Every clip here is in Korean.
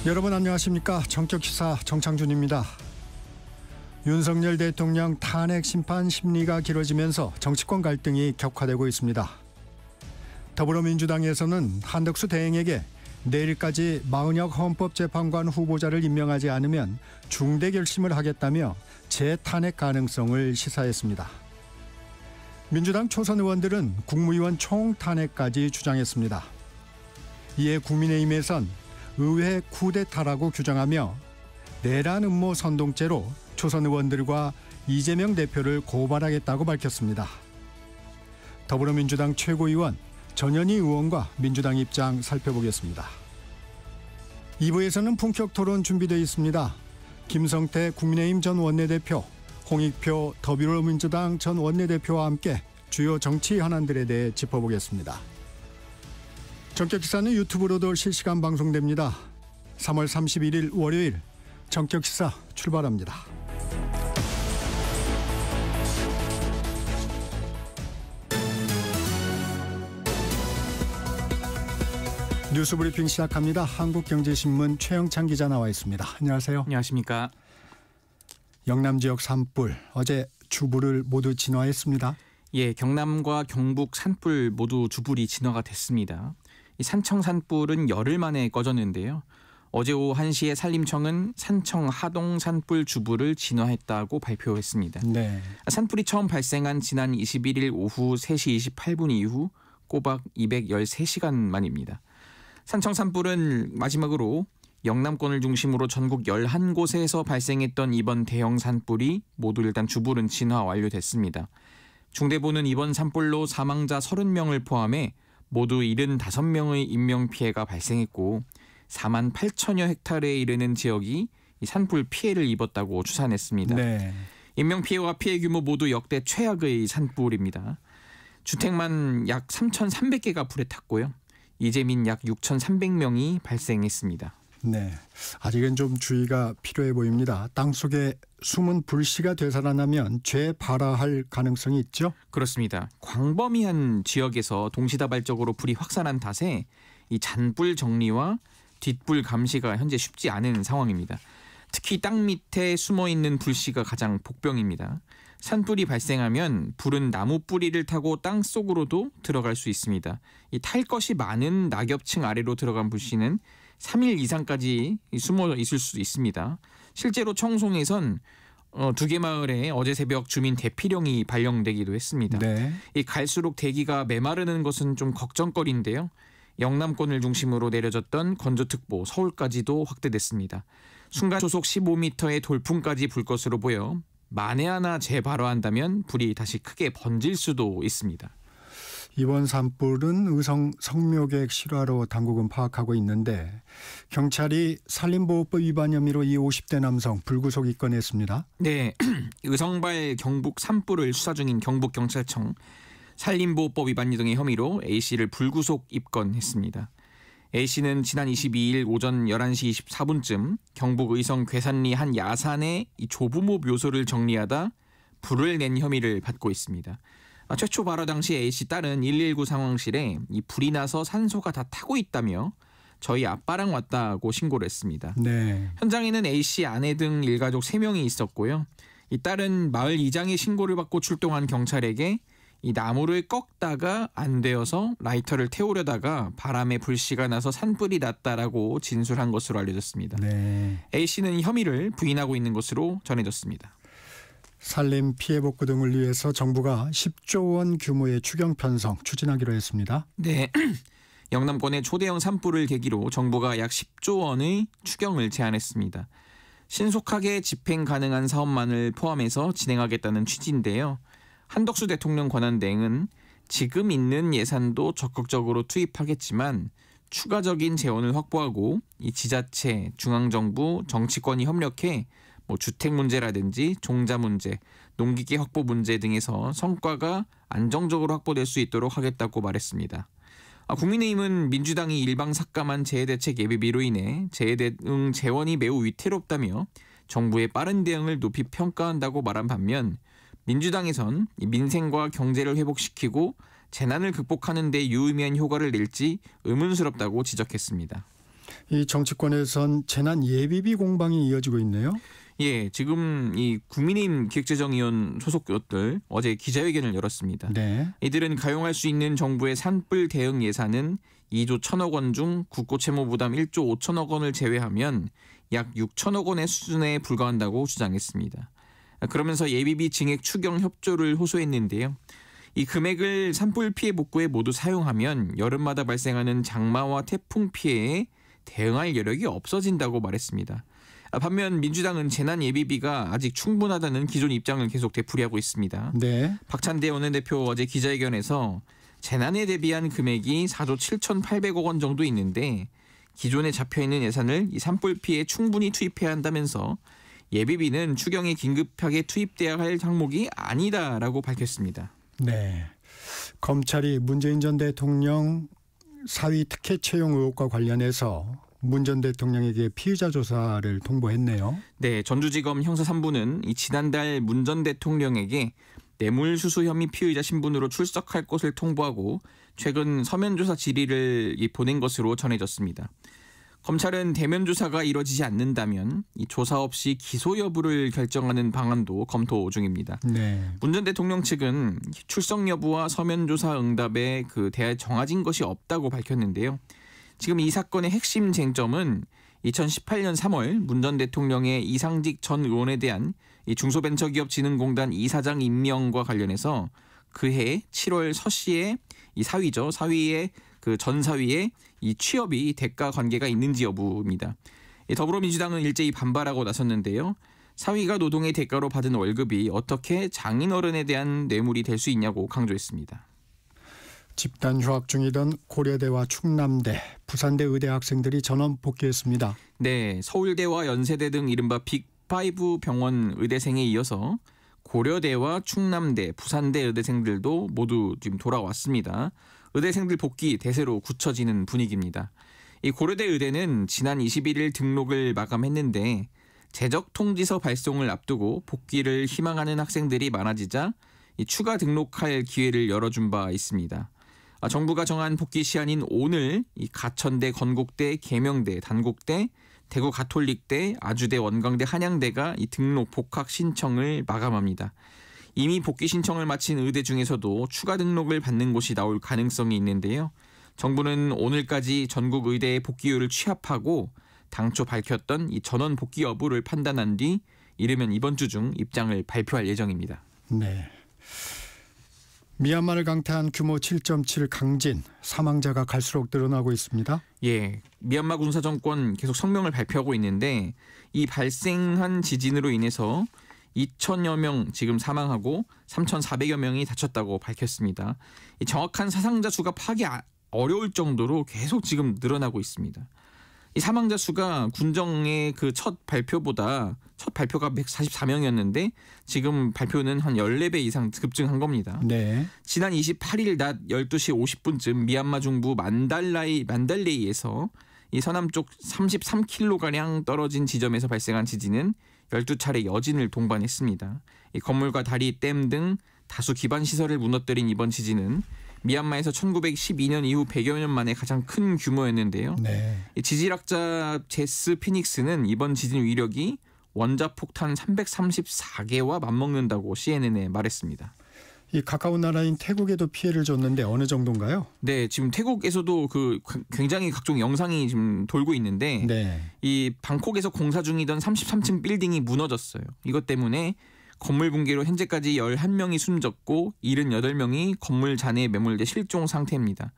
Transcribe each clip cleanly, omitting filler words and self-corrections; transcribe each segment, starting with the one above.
여러분 안녕하십니까? 정격시사 정창준입니다. 윤석열 대통령 탄핵 심판 심리가 길어지면서 정치권 갈등이 격화되고 있습니다. 더불어민주당에서는 한덕수 대행에게 내일까지 마은혁 헌법재판관 후보자를 임명하지 않으면 중대 결심을 하겠다며 재탄핵 가능성을 시사했습니다. 민주당 초선 의원들은 국무위원 총탄핵까지 주장했습니다. 이에 국민의힘에선 의회 쿠데타라고 규정하며 내란 음모 선동죄로 초선 의원들과 이재명 대표를 고발하겠다고 밝혔습니다. 더불어민주당 최고위원 전현희 의원과 민주당 입장 살펴보겠습니다. 2부에서는 품격 토론 준비되어 있습니다. 김성태 국민의힘 전 원내대표, 홍익표 더불어민주당 전 원내대표와 함께 주요 정치 현안들에 대해 짚어보겠습니다. 정격시사는 유튜브로도 실시간 방송됩니다. 3월 31일 월요일 정격시사 출발합니다. 뉴스브리핑 시작합니다. 한국경제신문 최영찬 기자 나와 있습니다. 안녕하세요. 안녕하십니까. 영남 지역 산불 어제 주불을 모두 진화했습니다. 예, 경남과 경북 산불 모두 주불이 진화가 됐습니다. 이 산청 산불은 열흘 만에 꺼졌는데요. 어제 오후 1시에 산림청은 산청 하동 산불 주불을 진화했다고 발표했습니다. 네. 산불이 처음 발생한 지난 21일 오후 3시 28분 이후 꼬박 213시간 만입니다. 산청 산불은 마지막으로 영남권을 중심으로 전국 11곳에서 발생했던 이번 대형 산불이 모두 일단 주불은 진화 완료됐습니다. 중대본은 이번 산불로 사망자 30명을 포함해 모두 75명의 인명피해가 발생했고 4만 8천여 헥타르에 이르는 지역이 이 산불 피해를 입었다고 추산했습니다. 네. 인명피해와 피해 규모 모두 역대 최악의 산불입니다. 주택만 약 3,300개가 불에 탔고요. 이재민 약 6,300명이 발생했습니다. 네, 아직은 좀 주의가 필요해 보입니다. 땅속에 숨은 불씨가 되살아나면 재발화할 가능성이 있죠? 그렇습니다. 광범위한 지역에서 동시다발적으로 불이 확산한 탓에 이 잔불 정리와 뒷불 감시가 현재 쉽지 않은 상황입니다. 특히 땅 밑에 숨어있는 불씨가 가장 복병입니다. 산불이 발생하면 불은 나무 뿌리를 타고 땅 속으로도 들어갈 수 있습니다. 이 탈 것이 많은 낙엽층 아래로 들어간 불씨는 3일 이상까지 숨어 있을 수도 있습니다. 실제로 청송에선 두 개 마을에 어제 새벽 주민 대피령이 발령되기도 했습니다. 네. 이 갈수록 대기가 메마르는 것은 좀 걱정거리인데요. 영남권을 중심으로 내려졌던 건조특보 서울까지도 확대됐습니다. 순간 초속 15m의 돌풍까지 불 것으로 보여 만에 하나 재발화한다면 불이 다시 크게 번질 수도 있습니다. 이번 산불은 의성 성묘객 실화로 당국은 파악하고 있는데 경찰이 산림보호법 위반 혐의로 이 50대 남성 불구속 입건했습니다. 네, 의성발 경북 산불을 수사 중인 경북경찰청 산림보호법 위반 등의 혐의로 A씨를 불구속 입건했습니다. A씨는 지난 22일 오전 11시 24분쯤 경북 의성 괴산리 한 야산의 이 조부모 묘소를 정리하다 불을 낸 혐의를 받고 있습니다. 최초 발화 당시 A씨 딸은 119 상황실에 이 불이 나서 산소가 다 타고 있다며 저희 아빠랑 왔다고 신고를 했습니다. 네. 현장에는 A씨 아내 등 일가족 3명이 있었고요. 이 딸은 마을 이장의 신고를 받고 출동한 경찰에게 이 나무를 꺾다가 안 되어서 라이터를 태우려다가 바람에 불씨가 나서 산불이 났다라고 진술한 것으로 알려졌습니다. 네. A씨는 혐의를 부인하고 있는 것으로 전해졌습니다. 산림 피해 복구 등을 위해서 정부가 10조 원 규모의 추경 편성 추진하기로 했습니다. 네, 영남권의 초대형 산불을 계기로 정부가 약 10조 원의 추경을 제안했습니다. 신속하게 집행 가능한 사업만을 포함해서 진행하겠다는 취지인데요. 한덕수 대통령 권한대행은 지금 있는 예산도 적극적으로 투입하겠지만 추가적인 재원을 확보하고 이 지자체, 중앙정부, 정치권이 협력해 주택 문제라든지 종자 문제, 농기계 확보 문제 등에서 성과가 안정적으로 확보될 수 있도록 하겠다고 말했습니다. 국민의힘은 민주당이 일방삭감한 재해대책 예비비로 인해 재해 대응 재원이 매우 위태롭다며 정부의 빠른 대응을 높이 평가한다고 말한 반면 민주당에선 민생과 경제를 회복시키고 재난을 극복하는 데 유의미한 효과를 낼지 의문스럽다고 지적했습니다. 이 정치권에선 재난 예비비 공방이 이어지고 있네요. 예, 지금 이 국민의힘 기획재정위원 소속 의원들 어제 기자회견을 열었습니다. 네. 이들은 가용할 수 있는 정부의 산불 대응 예산은 2조 1천억 원 중 국고 채무 부담 1조 5천억 원을 제외하면 약 6천억 원의 수준에 불과한다고 주장했습니다. 그러면서 예비비 증액 추경 협조를 호소했는데요. 이 금액을 산불 피해 복구에 모두 사용하면 여름마다 발생하는 장마와 태풍 피해에 대응할 여력이 없어진다고 말했습니다. 반면 민주당은 재난 예비비가 아직 충분하다는 기존 입장을 계속 되풀이하고 있습니다. 네. 박찬대 원내대표 어제 기자회견에서 재난에 대비한 금액이 4조 7,800억 원 정도 있는데 기존에 잡혀있는 예산을 이 산불 피해에 충분히 투입해야 한다면서 예비비는 추경에 긴급하게 투입돼야 할 항목이 아니다라고 밝혔습니다. 네. 검찰이 문재인 전 대통령 사위 특혜 채용 의혹과 관련해서 문 전 대통령에게 피의자 조사를 통보했네요. 네, 전주지검 형사 3부는 이 지난달 문 전 대통령에게 뇌물수수 혐의 피의자 신분으로 출석할 것을 통보하고 최근 서면 조사 질의를 보낸 것으로 전해졌습니다. 검찰은 대면 조사가 이뤄지지 않는다면 이 조사 없이 기소 여부를 결정하는 방안도 검토 중입니다. 네. 문 전 대통령 측은 출석 여부와 서면 조사 응답에 대해 정해진 것이 없다고 밝혔는데요. 지금 이 사건의 핵심 쟁점은 2018년 3월 문 전 대통령의 이상직 전 의원에 대한 이 중소벤처기업진흥공단 이사장 임명과 관련해서 그해 7월 서 씨의 이 사위의 전 사위의 이 취업이 대가 관계가 있는지 여부입니다. 더불어민주당은 일제히 반발하고 나섰는데요. 사위가 노동의 대가로 받은 월급이 어떻게 장인어른에 대한 뇌물이 될 수 있냐고 강조했습니다. 집단 휴학 중이던 고려대와 충남대, 부산대 의대 학생들이 전원 복귀했습니다. 네, 서울대와 연세대 등 이른바 빅5 병원 의대생에 이어서 고려대와 충남대, 부산대 의대생들도 모두 지금 돌아왔습니다. 의대생들 복귀 대세로 굳혀지는 분위기입니다. 이 고려대 의대는 지난 21일 등록을 마감했는데 재적 통지서 발송을 앞두고 복귀를 희망하는 학생들이 많아지자 이 추가 등록할 기회를 열어준 바 있습니다. 정부가 정한 복귀 시한인 오늘 이 가천대, 건국대, 계명대, 단국대, 대구 가톨릭대, 아주대, 원광대, 한양대가 이 등록 복학 신청을 마감합니다. 이미 복귀 신청을 마친 의대 중에서도 추가 등록을 받는 곳이 나올 가능성이 있는데요. 정부는 오늘까지 전국 의대의 복귀율을 취합하고 당초 밝혔던 이 전원 복귀 여부를 판단한 뒤 이르면 이번 주 중 입장을 발표할 예정입니다. 네. 미얀마를 강타한 규모 7.7 강진, 사망자가 갈수록 늘어나고 있습니다. 예, 미얀마 군사정권 계속 성명을 발표하고 있는데 이 발생한 지진으로 인해서 2천여 명 지금 사망하고 3,400여 명이 다쳤다고 밝혔습니다. 이 정확한 사상자 수가 파악이 어려울 정도로 계속 지금 늘어나고 있습니다. 이 사망자 수가 군정의 첫 발표가 144명이었는데 지금 발표는 한 14배 이상 급증한 겁니다. 네. 지난 28일 낮 12시 50분쯤 미얀마 중부 만달레이에서 이 서남쪽 33km가량 떨어진 지점에서 발생한 지진은 12차례 여진을 동반했습니다. 이 건물과 다리, 댐 등 다수 기반 시설을 무너뜨린 이번 지진은 미얀마에서 1912년 이후 100여 년 만에 가장 큰 규모였는데요. 네. 이 지질학자 제스 피닉스는 이번 지진 위력이 원자폭탄 334개와 맞먹는다고 CNN에 말했습니다. 이 가까운 나라인 태국에도 피해를 줬는데 어느 정도인가요? 네, 지금 태국에서도 굉장히 각종 영상이 지금 돌고 있는데 네. 이 방콕에서 공사 중이던 33층 빌딩이 무너졌어요. 이것 때문에 건물 붕괴로 현재까지 11명이 숨졌고 78명이 건물 잔해에 매몰돼 실종 상태입니다.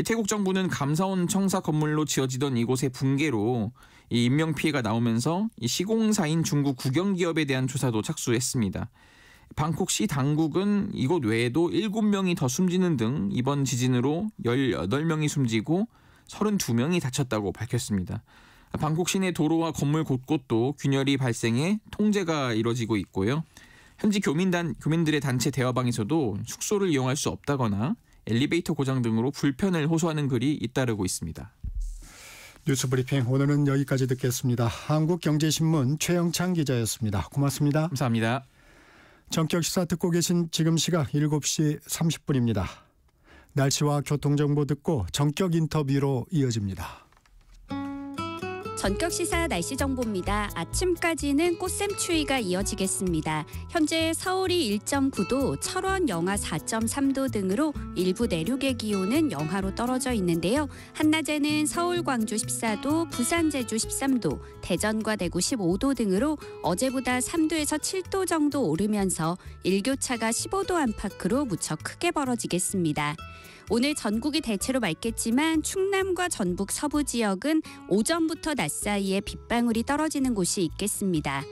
태국 정부는 감사원 청사 건물로 지어지던 이곳의 붕괴로 이 인명피해가 나오면서 이 시공사인 중국 국영기업에 대한 조사도 착수했습니다. 방콕시 당국은 이곳 외에도 7명이 더 숨지는 등 이번 지진으로 18명이 숨지고 32명이 다쳤다고 밝혔습니다. 방콕 시내 도로와 건물 곳곳도 균열이 발생해 통제가 이뤄지고 있고요. 현지 교민들의 단체 대화방에서도 숙소를 이용할 수 없다거나 엘리베이터 고장 등으로 불편을 호소하는 글이 잇따르고 있습니다. 뉴스브리핑 오늘은 여기까지 듣겠습니다. 한국경제신문 최영창 기자였습니다. 고맙습니다. 감사합니다. 전격시사 듣고 계신 지금 시각 7시 30분입니다. 날씨와 교통정보 듣고 전격 인터뷰로 이어집니다. 전격 시사 날씨 정보입니다. 아침까지는 꽃샘추위가 이어지겠습니다. 현재 서울이 1.9도, 철원 영하 4.3도 등으로 일부 내륙의 기온은 영하로 떨어져 있는데요. 한낮에는 서울, 광주 14도, 부산, 제주 13도, 대전과 대구 15도 등으로 어제보다 3도에서 7도 정도 오르면서 일교차가 15도 안팎으로 무척 크게 벌어지겠습니다. 오늘 전국이 대체로 맑겠지만 충남과 전북 서부 지역은 오전부터 낮 사이에 빗방울이 떨어지는 곳이 있겠습니다.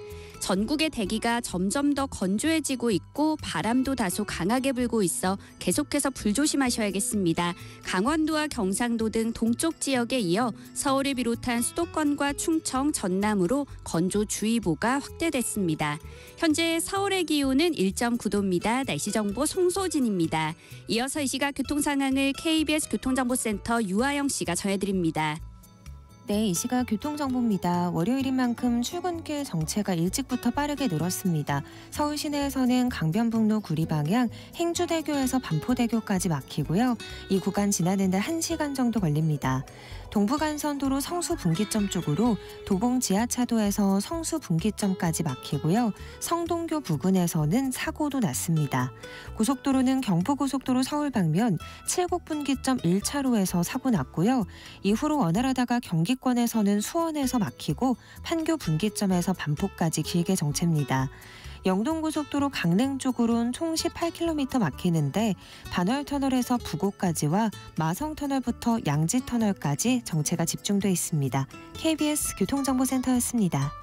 전국의 대기가 점점 더 건조해지고 있고 바람도 다소 강하게 불고 있어 계속해서 불조심하셔야겠습니다. 강원도와 경상도 등 동쪽 지역에 이어 서울을 비롯한 수도권과 충청, 전남으로 건조주의보가 확대됐습니다. 현재 서울의 기온은 1.9도입니다. 날씨 정보 송소진입니다. 이어서 이 시각 교통 상황을 KBS 교통정보센터 유아영 씨가 전해드립니다. 네, 이 시각 교통정보입니다. 월요일인 만큼 출근길 정체가 일찍부터 빠르게 늘었습니다. 서울 시내에서는 강변북로 구리 방향 행주대교에서 반포대교까지 막히고요. 이 구간 지나는데 1시간 정도 걸립니다. 동부간선도로 성수분기점 쪽으로 도봉 지하차도에서 성수분기점까지 막히고요. 성동교 부근에서는 사고도 났습니다. 고속도로는 경부고속도로 서울 방면 칠곡분기점 1차로에서 사고 났고요. 이후로 원활하다가 경기권에서는 수원에서 막히고 판교 분기점에서 반포까지 길게 정체입니다. 영동고속도로 강릉 쪽으로는 총 18km 막히는데 반월터널에서 부곡까지와 마성터널부터 양지터널까지 정체가 집중돼 있습니다. KBS 교통정보센터였습니다.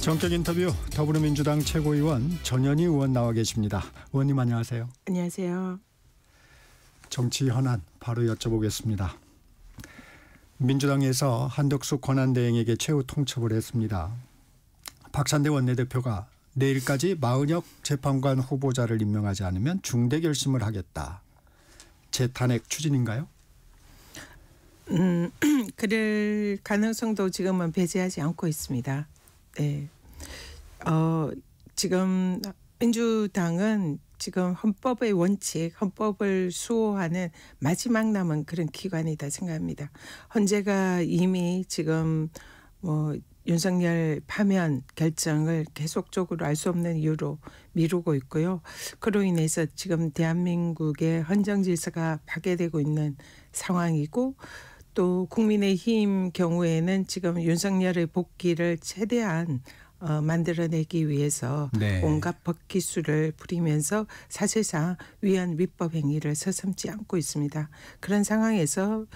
정격 인터뷰 더불어민주당 최고위원 전현희 의원 나와 계십니다. 의원님 안녕하세요. 안녕하세요. 정치 현안 바로 여쭤보겠습니다. 민주당에서 한덕수 권한대행에게 최후 통첩을 했습니다. 박찬대 원내대표가 내일까지 마은혁 재판관 후보자를 임명하지 않으면 중대 결심을 하겠다. 재탄핵 추진인가요? 그럴 가능성도 지금은 배제하지 않고 있습니다. 네. 지금 민주당은 지금 헌법의 원칙, 헌법을 수호하는 마지막 남은 그런 기관이다 생각합니다. 헌재가 이미 지금 윤석열 파면 결정을 계속적으로 알 수 없는 이유로 미루고 있고요. 그로 인해서 지금 대한민국의 헌정 질서가 파괴되고 있는 상황이고 또 국민의힘 경우에는 지금 윤석열의 복귀를 최대한 만들어내기 위해서 온갖 법기술을 부리면서 사실상 위헌 위법 행위를 서슴지 않고 있습니다. 그런 상황에서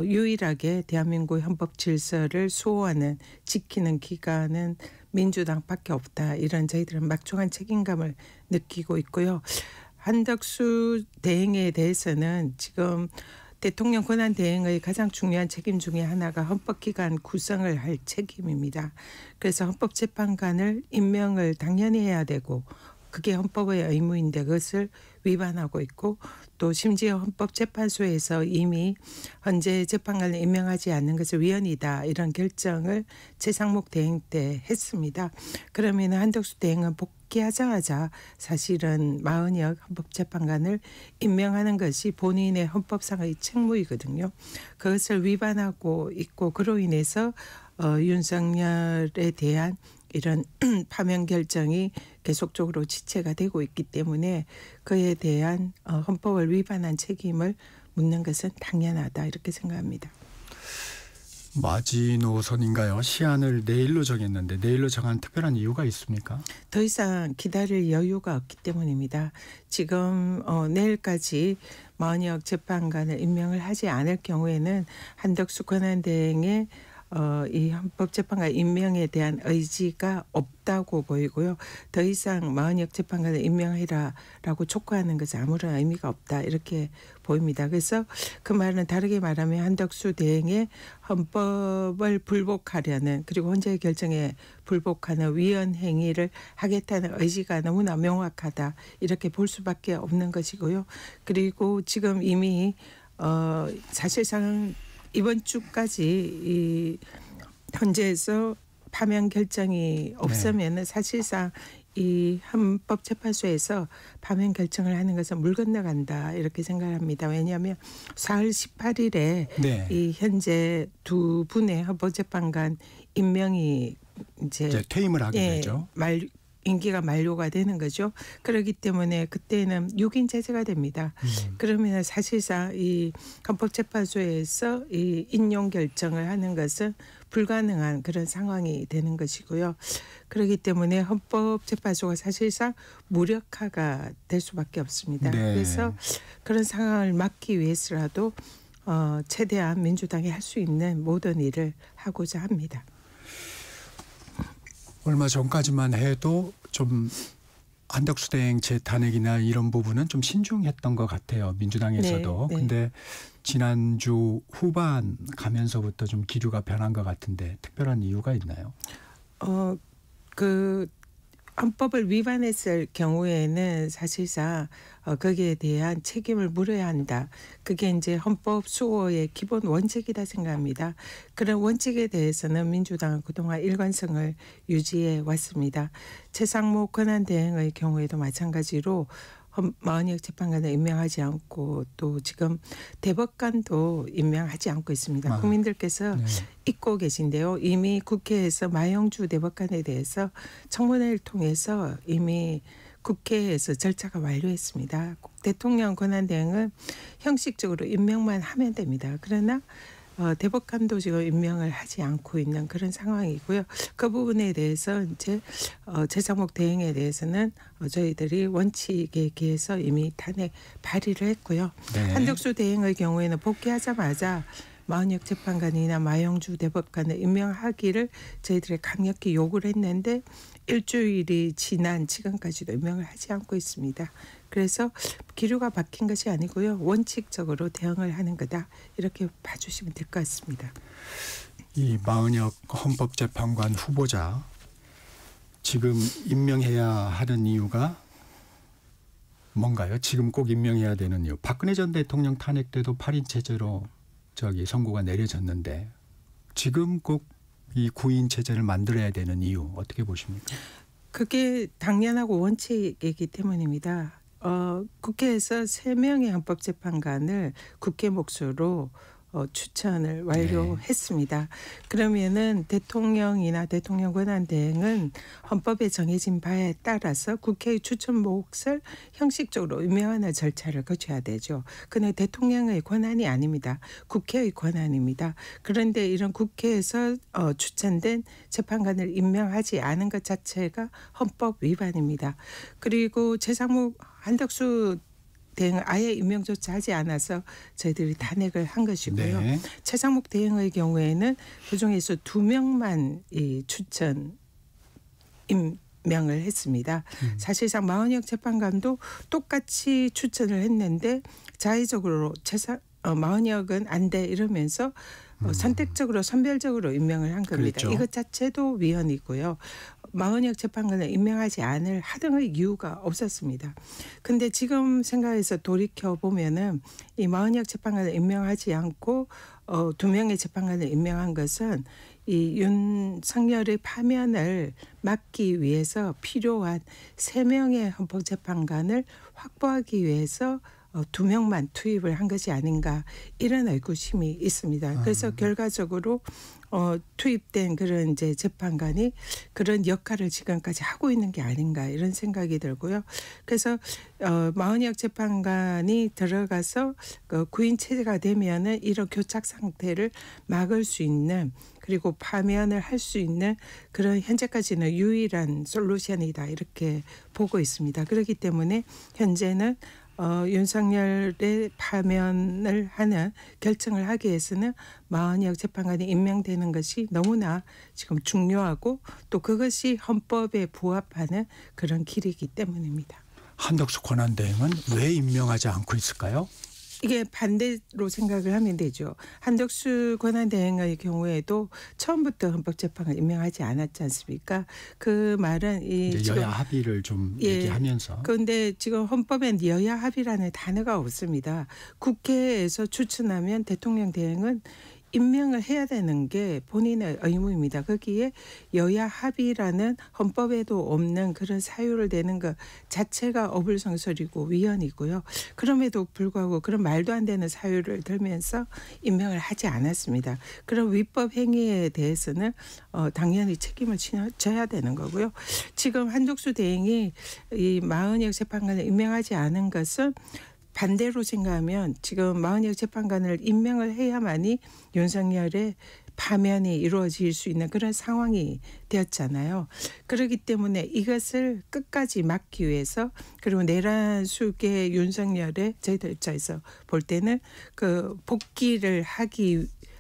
유일하게 대한민국 헌법 질서를 수호하는 지키는 기관은 민주당밖에 없다. 이런 저희들은 막중한 책임감을 느끼고 있고요. 한덕수 대행에 대해서는 지금 대통령 권한 대행의 가장 중요한 책임 중에 하나가 헌법기관 구성을 할 책임입니다. 그래서 헌법재판관을 임명을 당연히 해야 되고 그게 헌법의 의무인데 그것을 위반하고 있고 또 심지어 헌법재판소에서 이미 헌재 재판관을 임명하지 않는 것을 위헌이다 이런 결정을 최상목 대행 때 했습니다. 그러면 한덕수 대행은 복귀하자마자 사실은 마은혁 헌법재판관을 임명하는 것이 본인의 헌법상의 책무이거든요. 그것을 위반하고 있고 그로 인해서 윤석열에 대한 이런 파면 결정이 계속적으로 지체가 되고 있기 때문에 그에 대한 헌법을 위반한 책임을 묻는 것은 당연하다 이렇게 생각합니다. 마지노선인가요? 시한을 내일로 정했는데 내일로 정한 특별한 이유가 있습니까? 더 이상 기다릴 여유가 없기 때문입니다. 지금 내일까지 마은혁 재판관을 임명을 하지 않을 경우에는 한덕수 권한대행의 이 헌법재판관 임명에 대한 의지가 없다고 보이고요. 더 이상 마은혁 재판관을 임명해라라고 촉구하는 것은 아무런 의미가 없다 이렇게 보입니다. 그래서 그 말은 다르게 말하면 한덕수 대행의 헌법을 불복하려는 그리고 헌재의 결정에 불복하는 위헌 행위를 하겠다는 의지가 너무나 명확하다 이렇게 볼 수밖에 없는 것이고요. 그리고 지금 이미 사실상 이번 주까지 이 헌재에서 파면 결정이 없으면은 사실상 이 헌법재판소에서 파면 결정을 하는 것은 물 건너간다 이렇게 생각합니다. 왜냐하면 4월 18일에 네. 이 현재 두 분의 헌법재판관 임명이 이제 퇴임을 하게 되죠. 임기가 만료가 되는 거죠. 그렇기 때문에 그때는 6인 체제가 됩니다. 그러면 사실상 이 헌법재판소에서 이 인용 결정을 하는 것은 불가능한 그런 상황이 되는 것이고요. 그렇기 때문에 헌법재판소가 사실상 무력화가 될 수밖에 없습니다. 네. 그래서 그런 상황을 막기 위해서라도 최대한 민주당이 할 수 있는 모든 일을 하고자 합니다. 얼마 전까지만 해도 좀 한덕수 대행 재탄핵이나 이런 부분은 좀 신중했던 것 같아요. 민주당에서도. 네, 네. 근데 지난주 후반 가면서부터 좀 기류가 변한 것 같은데 특별한 이유가 있나요? 그 헌법을 위반했을 경우에는 사실상 거기에 대한 책임을 물어야 한다. 그게 이제 헌법 수호의 기본 원칙이다 생각합니다. 그런 원칙에 대해서는 민주당은 그동안 일관성을 유지해 왔습니다. 최상목 권한대행의 경우에도 마찬가지로 마은혁 재판관을 임명하지 않고 또 지금 대법관도 임명하지 않고 있습니다. 국민들께서 네. 잊고 계신데요. 이미 국회에서 마영주 대법관에 대해서 청문회를 통해서 이미 국회에서 절차가 완료했습니다. 대통령 권한대행은 형식적으로 임명만 하면 됩니다. 그러나 대법관도 지금 임명을 하지 않고 있는 그런 상황이고요. 그 부분에 대해서 이제 최상목 대행에 대해서는 저희들이 원칙에 기해서 이미 탄핵 발의를 했고요. 네. 한덕수 대행의 경우에는 복귀하자마자 마은혁 재판관이나 마영주 대법관을 임명하기를 저희들이 강력히 요구를 했는데 일주일이 지난 지금까지도 임명을 하지 않고 있습니다. 그래서 기류가 바뀐 것이 아니고요. 원칙적으로 대응을 하는 거다. 이렇게 봐주시면 될 것 같습니다. 이 마은혁 헌법재판관 후보자 지금 임명해야 하는 이유가 뭔가요? 지금 꼭 임명해야 되는 이유. 박근혜 전 대통령 탄핵 때도 8인 체제로 선고가 내려졌는데 지금 꼭 이 9인 체제를 만들어야 되는 이유 어떻게 보십니까? 그게 당연하고 원칙이기 때문입니다. 국회에서 3명의 헌법재판관을 국회 몫으로 추천을 완료했습니다. 그러면은 대통령이나 대통령 권한 대행은 헌법에 정해진 바에 따라서 국회의 추천 몫을 형식적으로 임명하는 절차를 거쳐야 되죠. 그런데 대통령의 권한이 아닙니다. 국회의 권한입니다. 그런데 이런 국회에서 추천된 재판관을 임명하지 않은 것 자체가 헌법 위반입니다. 그리고 최상목 한덕수 대행을 아예 임명조차 하지 않아서 저희들이 탄핵을 한 것이고요. 네. 최상목 대행의 경우에는 그중에서 2명만 이 추천 임명을 했습니다. 사실상 마은혁 재판관도 똑같이 추천을 했는데 자의적으로 마은혁은 안 돼 이러면서 선택적으로 선별적으로 임명을 한 겁니다. 그랬죠. 이것 자체도 위헌이고요. 마은혁 재판관을 임명하지 않을 하등의 이유가 없었습니다. 근데 지금 생각해서 돌이켜 보면은 이 마은혁 재판관을 임명하지 않고 2명의 재판관을 임명한 것은 이 윤석열의 파면을 막기 위해서 필요한 3명의 헌법재판관을 확보하기 위해서 2명만 투입을 한 것이 아닌가 이런 의구심이 있습니다. 그래서 결과적으로 투입된 그런 이제 재판관이 그런 역할을 지금까지 하고 있는 게 아닌가 이런 생각이 들고요. 그래서 마은혁 재판관이 들어가서 9인 체제가 되면은 이런 교착 상태를 막을 수 있는 그리고 파면을 할 수 있는 그런 현재까지는 유일한 솔루션이다 이렇게 보고 있습니다. 그렇기 때문에 현재는 윤석열의 파면을 하는 결정을 하기 위해서는 마은혁 재판관이 임명되는 것이 너무나 지금 중요하고 또 그것이 헌법에 부합하는 그런 길이기 때문입니다. 한덕수 권한대행은 왜 임명하지 않고 있을까요? 이게 반대로 생각을 하면 되죠. 한덕수 권한대행의 경우에도 처음부터 헌법재판을 임명하지 않았지 않습니까? 그 말은 이 이제 여야 합의를 좀 얘기하면서. 그런데 지금 헌법엔 여야 합의라는 단어가 없습니다. 국회에서 추천하면 대통령 대행은 임명을 해야 되는 게 본인의 의무입니다. 거기에 여야 합의라는 헌법에도 없는 그런 사유를 대는 것 자체가 어불성설이고 위헌이고요. 그럼에도 불구하고 그런 말도 안 되는 사유를 들면서 임명을 하지 않았습니다. 그런 위법 행위에 대해서는 당연히 책임을 져야 되는 거고요. 지금 한덕수 대행이 이 마은혁 재판관을 임명하지 않은 것은 반대로 생각하면 지금 마은혁 재판관을 임명을 해야만이 윤석열의 파면이 이루어질 수 있는 그런 상황이 되었잖아요. 그렇기 때문에 이것을 끝까지 막기 위해서 그리고 내란 수계 윤석열의 저희들 입장에서 볼 때는 그 복귀를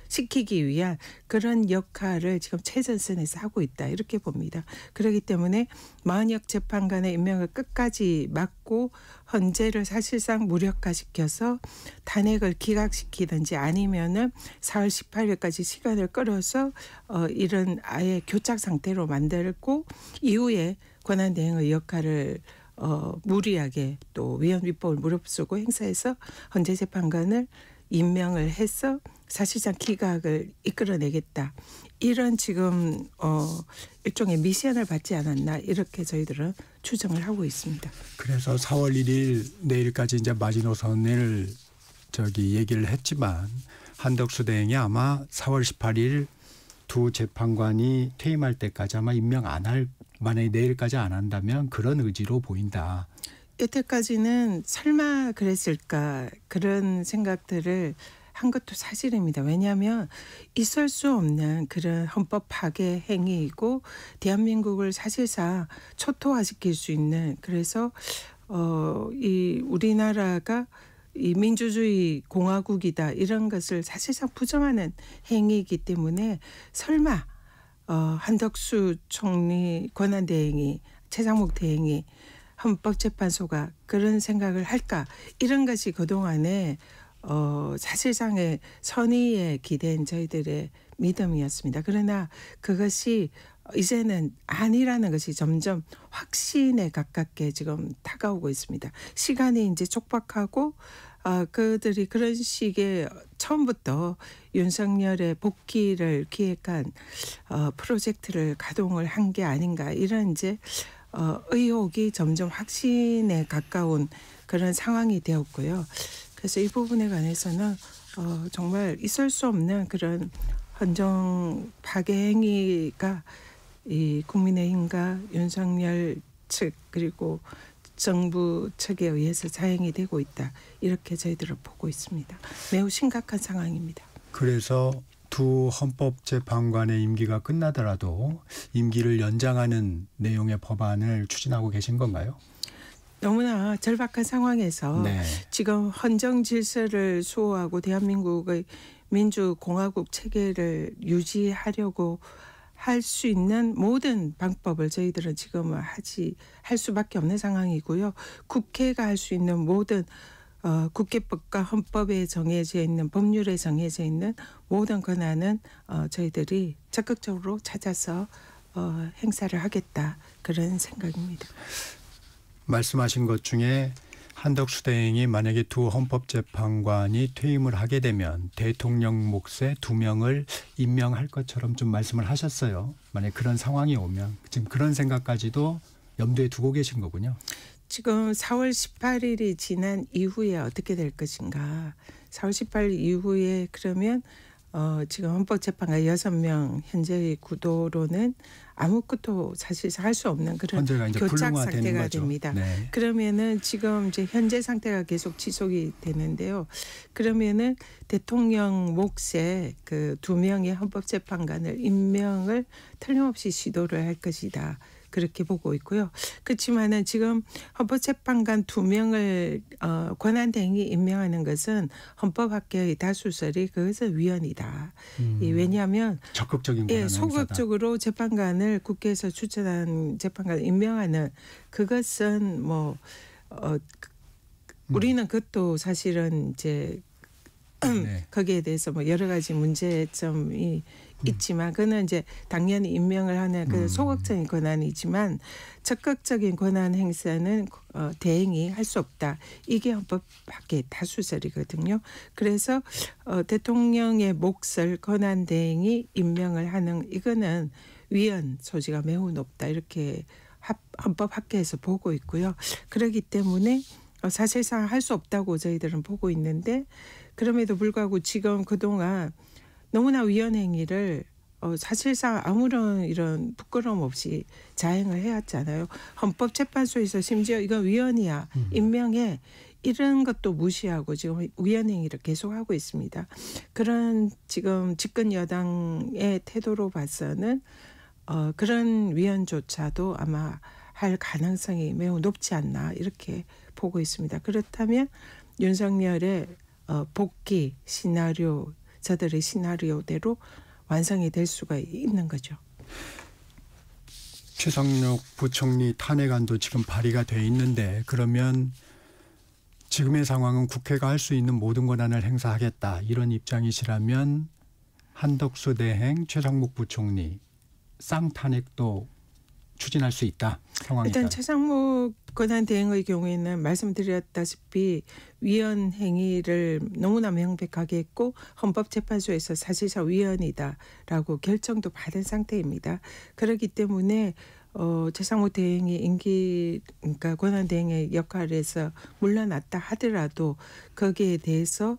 시키기 위한 그런 역할을 지금 최전선에서 하고 있다 이렇게 봅니다. 그렇기 때문에 마은혁 재판관의 임명을 끝까지 막고 헌재를 사실상 무력화시켜서 탄핵을 기각시키든지 아니면은 4월 18일까지 시간을 끌어서 이런 아예 교착 상태로 만들고 이후에 권한대행의 역할을 무리하게 또 위헌 위법을 무릅쓰고 행사해서 헌재 재판관을 임명을 해서 사실상 기각을 이끌어내겠다. 이런 지금 일종의 미션을 받지 않았나 이렇게 저희들은 추정을 하고 있습니다. 그래서 4월 1일 내일까지 이제 마지노선을 얘기를 했지만 한덕수 대행이 아마 4월 18일 두 재판관이 퇴임할 때까지 아마 임명 안 할, 만약에 내일까지 안 한다면 그런 의지로 보인다. 여태까지는 설마 그랬을까 그런 생각들을 한 것도 사실입니다. 왜냐하면 있을 수 없는 그런 헌법 파괴 행위이고 대한민국을 사실상 초토화시킬 수 있는 그래서 이 우리나라가 이 민주주의 공화국이다 이런 것을 사실상 부정하는 행위이기 때문에 설마 한덕수 총리 권한대행이 최장목 대행이 헌법재판소가 그런 생각을 할까 이런 것이 그동안에 사실상의 선의에 기댄 저희들의 믿음이었습니다. 그러나 그것이 이제는 아니라는 것이 점점 확신에 가깝게 지금 다가오고 있습니다. 시간이 이제 촉박하고 그들이 그런 식의 처음부터 윤석열의 복귀를 기획한 프로젝트를 가동을 한 게 아닌가 이런 이제 의혹이 점점 확신에 가까운 그런 상황이 되었고요. 그래서 이 부분에 관해서는 정말 있을 수 없는 그런 헌정 파괴 행위가 이 국민의힘과 윤석열 측 그리고 정부 측에 의해서 자행이 되고 있다. 이렇게 저희들은 보고 있습니다. 매우 심각한 상황입니다. 그래서 두 헌법재판관의 임기가 끝나더라도 임기를 연장하는 내용의 법안을 추진하고 계신 건가요? 너무나 절박한 상황에서 지금 헌정 질서를 수호하고 대한민국의 민주공화국 체계를 유지하려고 할 수 있는 모든 방법을 저희들은 지금 할 수밖에 없는 상황이고요. 국회가 할 수 있는 모든 국회법과 헌법에 정해져 있는 법률에 정해져 있는 모든 권한은 저희들이 적극적으로 찾아서 행사를 하겠다 그런 생각입니다. 말씀하신 것 중에 한덕수 대행이 만약에 두 헌법재판관이 퇴임을 하게 되면 대통령 몫에 2명을 임명할 것처럼 좀 말씀을 하셨어요. 만약 그런 상황이 오면 지금 그런 생각까지도 염두에 두고 계신 거군요. 지금 4월 18일이 지난 이후에 어떻게 될 것인가. 4월 18일 이후에 그러면 지금 헌법재판관 6명 현재의 구도로는 아무것도 사실상 할 수 없는 그런 교착 상태가 됩니다. 네. 그러면은 지금 이제 현재 상태가 계속 지속이 되는데요. 그러면은 대통령 몫에 그 2명의 헌법재판관을 임명을 틀림없이 시도를 할 것이다. 그렇게 보고 있고요. 그렇지만은 지금 헌법재판관 2명을 권한대행이 임명하는 것은 헌법학계의 다수설이 그것은 위헌이다. 왜냐하면 적극적인 권한 행사다. 소극적으로 재판관을 국회에서 추천한 재판관을 임명하는 그것은 우리는 그것도 사실은 이제 네. 거기에 대해서 뭐 여러 가지 문제점이 있지만 그는 이제 당연히 임명을 하는 그 소극적인 권한이지만 적극적인 권한 행사는 대행이 할 수 없다. 이게 헌법 밖의 다수설이거든요. 그래서 대통령의 몫을 권한 대행이 임명을 하는 이거는 위헌 소지가 매우 높다. 이렇게 헌법 학계에서 보고 있고요. 그렇기 때문에 사실상 할 수 없다고 저희들은 보고 있는데 그럼에도 불구하고 지금 그동안 너무나 위헌 행위를 사실상 아무런 이런 부끄러움 없이 자행을 해왔잖아요. 헌법재판소에서 심지어 이건 위헌이야. 임명해. 이런 것도 무시하고 지금 위헌 행위를 계속하고 있습니다. 그런 지금 집권 여당의 태도로 봐서는 그런 위헌조차도 아마 할 가능성이 매우 높지 않나 이렇게 보고 있습니다. 그렇다면 윤석열의 복귀 시나리오 저들의 시나리오대로 완성이 될 수가 있는 거죠. 최상록 부총리 탄핵안도 지금 발의가 돼 있는데 그러면 지금의 상황은 국회가 할 수 있는 모든 권한을 행사하겠다 이런 입장이시라면 한덕수 대행 최상목 부총리 쌍탄핵도 추진할 수 있다 상황에 일단 따라. 최상목 권한 대행의 경우에는 말씀드렸다시피 위헌 행위를 너무나 명백하게 했고 헌법재판소에서 사실상 위헌이다라고 결정도 받은 상태입니다. 그렇기 때문에 최상목 대행이 임기 그러니까 권한 대행의 역할에서 물러났다 하더라도 거기에 대해서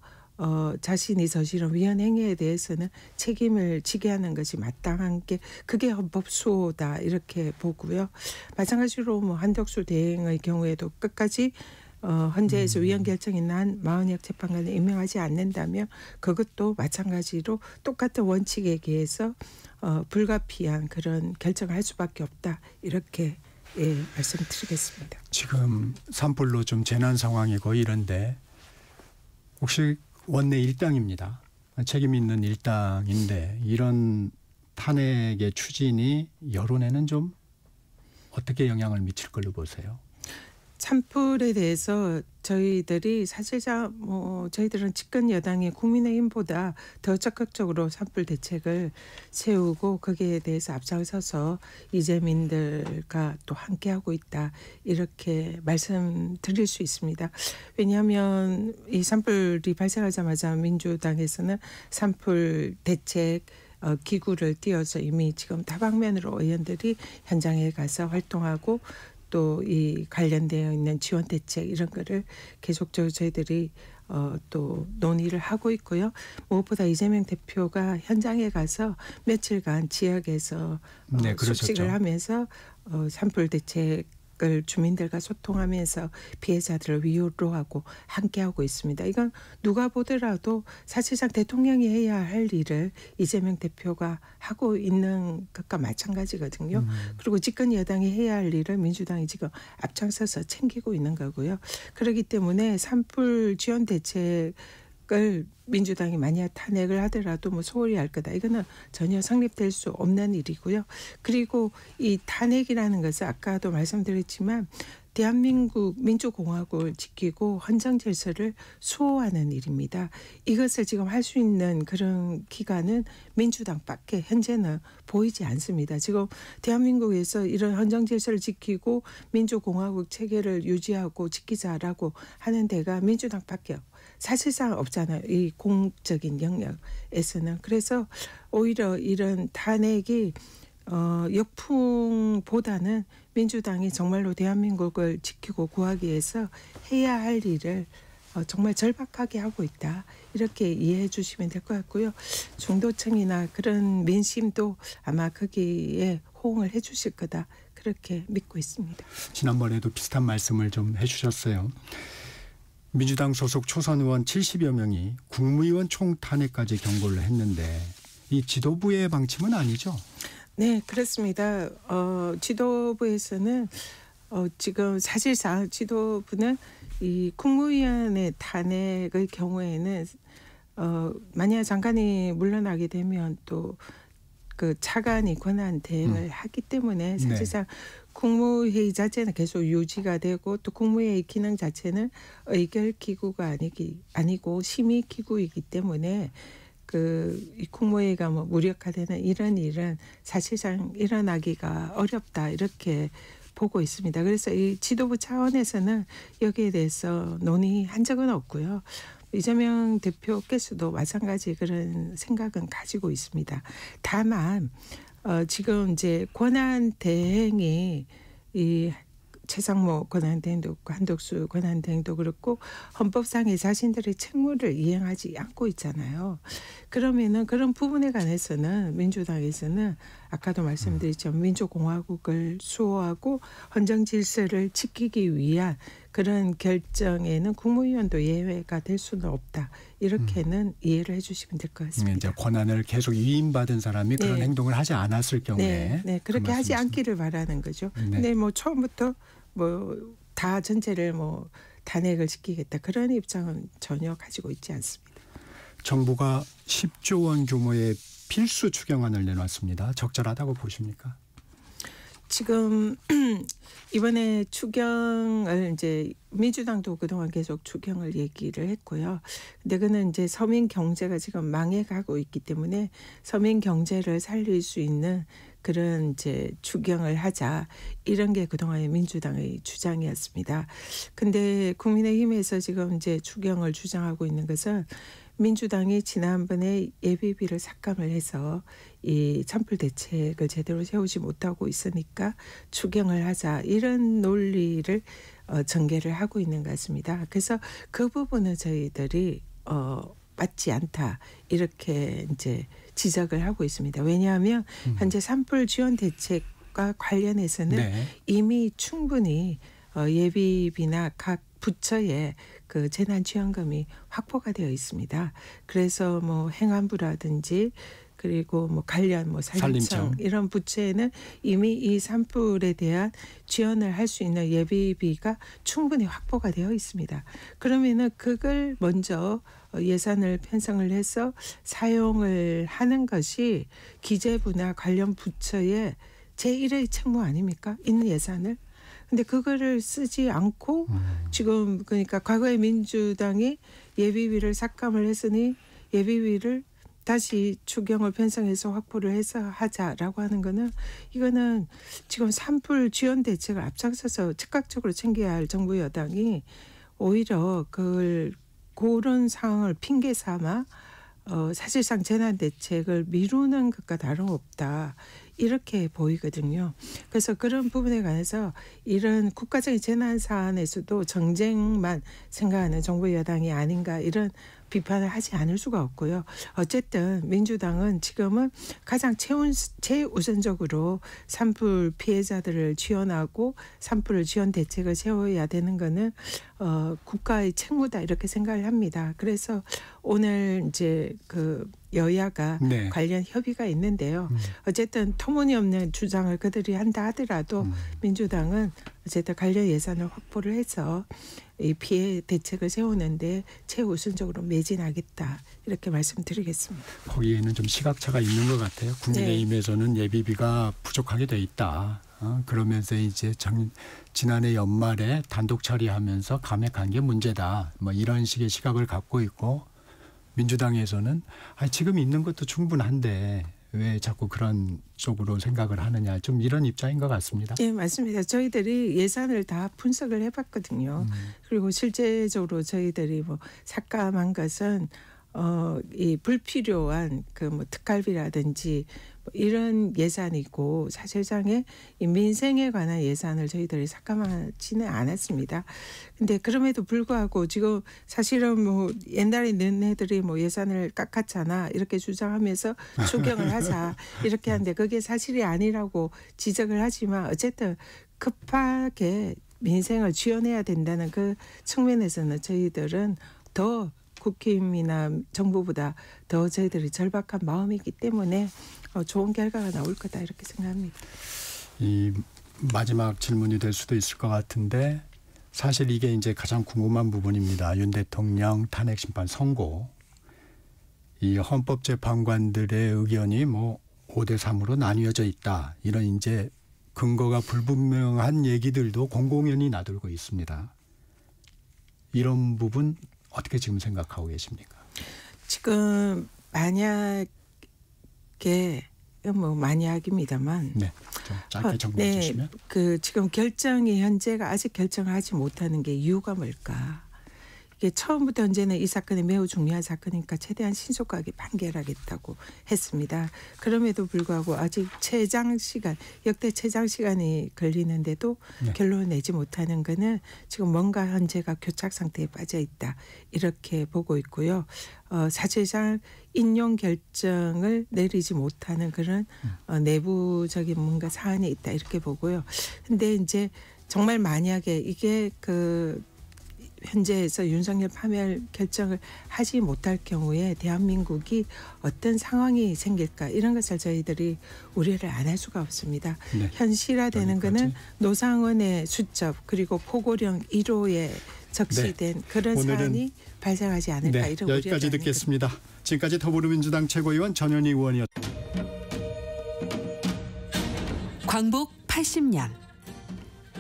자신이 저지른 위헌 행위에 대해서는 책임을 지게 하는 것이 마땅한 게 그게 헌법 수호다 이렇게 보고요. 마찬가지로 뭐 한덕수 대행의 경우에도 끝까지 헌재에서 위헌 결정이 난 마흔역 재판관을 임명하지 않는다면 그것도 마찬가지로 똑같은 원칙에 의해서 불가피한 그런 결정을 할 수밖에 없다 이렇게 말씀드리겠습니다. 지금 산불로 좀 재난 상황이고 이런데 혹시 원내 일당입니다. 책임 있는 일당인데 이런 탄핵의 추진이 여론에는 좀 어떻게 영향을 미칠 걸로 보세요? 산불에 대해서 저희들이 사실상 저희들은 집권 여당의 국민의힘보다 더 적극적으로 산불 대책을 세우고 거기에 대해서 앞장서서 이재민들과 또 함께하고 있다 이렇게 말씀드릴 수 있습니다. 왜냐하면 이 산불이 발생하자마자 민주당에서는 산불 대책 기구를 띄워서 이미 지금 다방면으로 의원들이 현장에 가서 활동하고 또 이 관련되어 있는 지원 대책 이런 거를 계속적으로 저희들이 또 논의를 하고 있고요. 무엇보다 이재명 대표가 현장에 가서 며칠간 지역에서 숙식을 하면서 산불 대책을 주민들과 소통하면서 피해자들을 위로하고 함께하고 있습니다. 이건 누가 보더라도 사실상 대통령이 해야 할 일을 이재명 대표가 하고 있는 것과 마찬가지거든요. 그리고 집권 여당이 해야 할 일을 민주당이 지금 앞장서서 챙기고 있는 거고요. 그렇기 때문에 산불 지원 대책을 민주당이 만약 탄핵을 하더라도 뭐 소홀히 할 거다. 이거는 전혀 성립될 수 없는 일이고요. 그리고 이 탄핵이라는 것은 아까도 말씀드렸지만 대한민국 민주공화국을 지키고 헌정 질서를 수호하는 일입니다. 이것을 지금 할 수 있는 그런 기관은 민주당밖에 현재는 보이지 않습니다. 지금 대한민국에서 이런 헌정 질서를 지키고 민주공화국 체계를 유지하고 지키자라고 하는 데가 민주당밖에 사실상 없잖아요. 이 공적인 영역에서는. 그래서 오히려 이런 탄핵이 역풍보다는 민주당이 정말로 대한민국을 지키고 구하기 위해서 해야 할 일을 정말 절박하게 하고 있다. 이렇게 이해해 주시면 될 것 같고요. 중도층이나 그런 민심도 아마 거기에 호응을 해 주실 거다. 그렇게 믿고 있습니다. 지난번에도 비슷한 말씀을 좀 해 주셨어요. 민주당 소속 초선 의원 70여 명이 국무위원 총탄핵까지 경고를 했는데 이 지도부의 방침은 아니죠? 네, 그렇습니다. 지도부에서는 지금 사실상 지도부는 이 국무위원의 탄핵의 경우에는 만약 장관이 물러나게 되면 또 그 차관이 권한 대행을 하기 때문에 사실상 국무회의 자체는 계속 유지가 되고 또 국무회의 기능 자체는 의결 기구가 아니고 심의 기구이기 때문에 이 국무회의가 뭐 무력화되는 이런 일은 사실상 일어나기가 어렵다 이렇게 보고 있습니다. 그래서 이 지도부 차원에서는 여기에 대해서 논의한 적은 없고요. 이재명 대표께서도 마찬가지 그런 생각은 가지고 있습니다. 다만 지금 이제 권한 대행이 이 최상목 권한대행도 그렇고 한덕수 권한대행도 그렇고 헌법상의 자신들의 책무를 이행하지 않고 있잖아요. 그러면은 그런 부분에 관해서는 민주당에서는 아까도 말씀드렸지만 민주공화국을 수호하고 헌정 질서를 지키기 위한 그런 결정에는 국무위원도 예외가 될 수는 없다. 이렇게는 이해를 해주시면 될 것 같습니다. 이제 권한을 계속 위임받은 사람이 그런 행동을 하지 않았을 경우에 그렇게 하지 않기를 바라는 거죠. 근데 뭐 처음부터 뭐 다 전체를 뭐 탄핵을 시키겠다 그런 입장은 전혀 가지고 있지 않습니다. 정부가 10조 원 규모의 필수 추경안을 내놨습니다. 적절하다고 보십니까? 지금 이번에 추경을 이제 민주당도 그동안 계속 추경을 얘기를 했고요. 근데 그는 이제 서민 경제가 지금 망해가고 있기 때문에 서민 경제를 살릴 수 있는 그런 이제 추경을 하자 이런 게 그동안의 민주당의 주장이었습니다. 근데 국민의힘에서 지금 이제 추경을 주장하고 있는 것은 민주당이 지난번에 예비비를 삭감을 해서 이 촛불 대책을 제대로 세우지 못하고 있으니까 추경을 하자 이런 논리를 전개를 하고 있는 것 같습니다. 그래서 그 부분은 저희들이 맞지 않다 이렇게 이제 지적을 하고 있습니다. 왜냐하면 현재 산불 지원 대책과 관련해서는 이미 충분히 예비비나 각 부처에 그 재난지원금이 확보가 되어 있습니다. 그래서 뭐 행안부라든지 그리고 뭐 관련 뭐 산림청 이런 부처에는 이미 이 산불에 대한 지원을 할 수 있는 예비비가 충분히 확보가 되어 있습니다. 그러면은 그걸 먼저 예산을 편성을 해서 사용을 하는 것이 기재부나 관련 부처의 제1의 책무 아닙니까? 있는 예산을. 근데 그거를 쓰지 않고 지금 그러니까 과거에 민주당이 예비비를 삭감을 했으니 예비비를 다시 추경을 편성해서 확보를 해서 하자라고 하는 거는 이거는 지금 산불 지원 대책을 앞장서서 즉각적으로 챙겨야 할 정부 여당이 오히려 그런 상황을 핑계 삼아 사실상 재난 대책을 미루는 것과 다름없다. 이렇게 보이거든요. 그래서 그런 부분에 관해서 이런 국가적인 재난 사안에서도 정쟁만 생각하는 정부 여당이 아닌가 이런 비판을 하지 않을 수가 없고요. 어쨌든 민주당은 지금은 가장 최우선적으로 산불 피해자들을 지원하고 산불 지원 대책을 세워야 되는 거는 국가의 책무다 이렇게 생각을 합니다. 그래서 오늘 이제 그 여야가 관련 협의가 있는데요. 어쨌든 터무니없는 주장을 그들이 한다 하더라도 민주당은 어쨌든 관련 예산을 확보를 해서 이 피해 대책을 세우는데 최우선적으로 매진하겠다 이렇게 말씀드리겠습니다. 거기에는 좀 시각차가 있는 것 같아요. 국민의힘에서는 예비비가 부족하게 돼 있다. 그러면서 이제 지난해 연말에 단독 처리하면서 감액한 게 문제다. 뭐 이런 식의 시각을 갖고 있고 민주당에서는 지금 있는 것도 충분한데 왜 자꾸 그런 쪽으로 생각을 하느냐 좀 이런 입장인 것 같습니다. 네, 맞습니다. 저희들이 예산을 다 분석을 해봤거든요. 그리고 실제적으로 저희들이 뭐 삭감한 것은 이 불필요한 그 뭐 특갈비라든지 뭐 이런 예산이고 사실상의 이 민생에 관한 예산을 저희들이 삭감하지는 않았습니다. 근데 그럼에도 불구하고 지금 사실은 뭐 옛날에 너네들이 뭐 예산을 깎았잖아 이렇게 주장하면서 추경을 하자 이렇게 하는데 그게 사실이 아니라고 지적을 하지만 어쨌든 급하게 민생을 지원해야 된다는 그 측면에서는 저희들은 더 국힘이나 정부보다 더 저희들이 절박한 마음이기 때문에 좋은 결과가 나올 거다 이렇게 생각합니다. 이 마지막 질문이 될 수도 있을 것 같은데 사실 이게 이제 가장 궁금한 부분입니다. 윤 대통령 탄핵 심판 선고. 이 헌법재판관들의 의견이 뭐 5대 3으로 나뉘어져 있다. 이런 이제 근거가 불분명한 얘기들도 공공연히 나돌고 있습니다. 이런 부분 어떻게 지금 생각하고 계십니까? 지금 만약에 뭐 만약입니다만 네, 좀 짧게 정리해 주시면. 그 지금 결정이 현재가 아직 결정을 하지 못하는 게 이유가 뭘까? 이게 처음부터 언제는 이 사건이 매우 중요한 사건이니까 최대한 신속하게 판결하겠다고 했습니다. 그럼에도 불구하고 아직 역대 최장 시간이 걸리는데도 네. 결론을 내지 못하는 거는 지금 뭔가 현재가 교착 상태에 빠져 있다. 이렇게 보고 있고요. 사실상 인용 결정을 내리지 못하는 그런 내부적인 뭔가 사안이 있다. 이렇게 보고요. 근데 이제 정말 만약에 이게 현재에서 윤석열 파면 결정을 하지 못할 경우에 대한민국이 어떤 상황이 생길까 이런 것을 저희들이 우려를 안 할 수가 없습니다. 네. 현실화되는 여기까지. 거는 노상원의 수첩 그리고 포고령 1호에 적시된 그런 오늘은 사안이 발생하지 않을까 네, 이런 여기까지 우려가 듣겠습니다. 지금까지 더불어민주당 최고위원 전현희 의원이었습니다. 광복 80년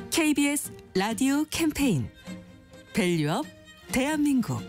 KBS 라디오 캠페인 밸류업 대한민국.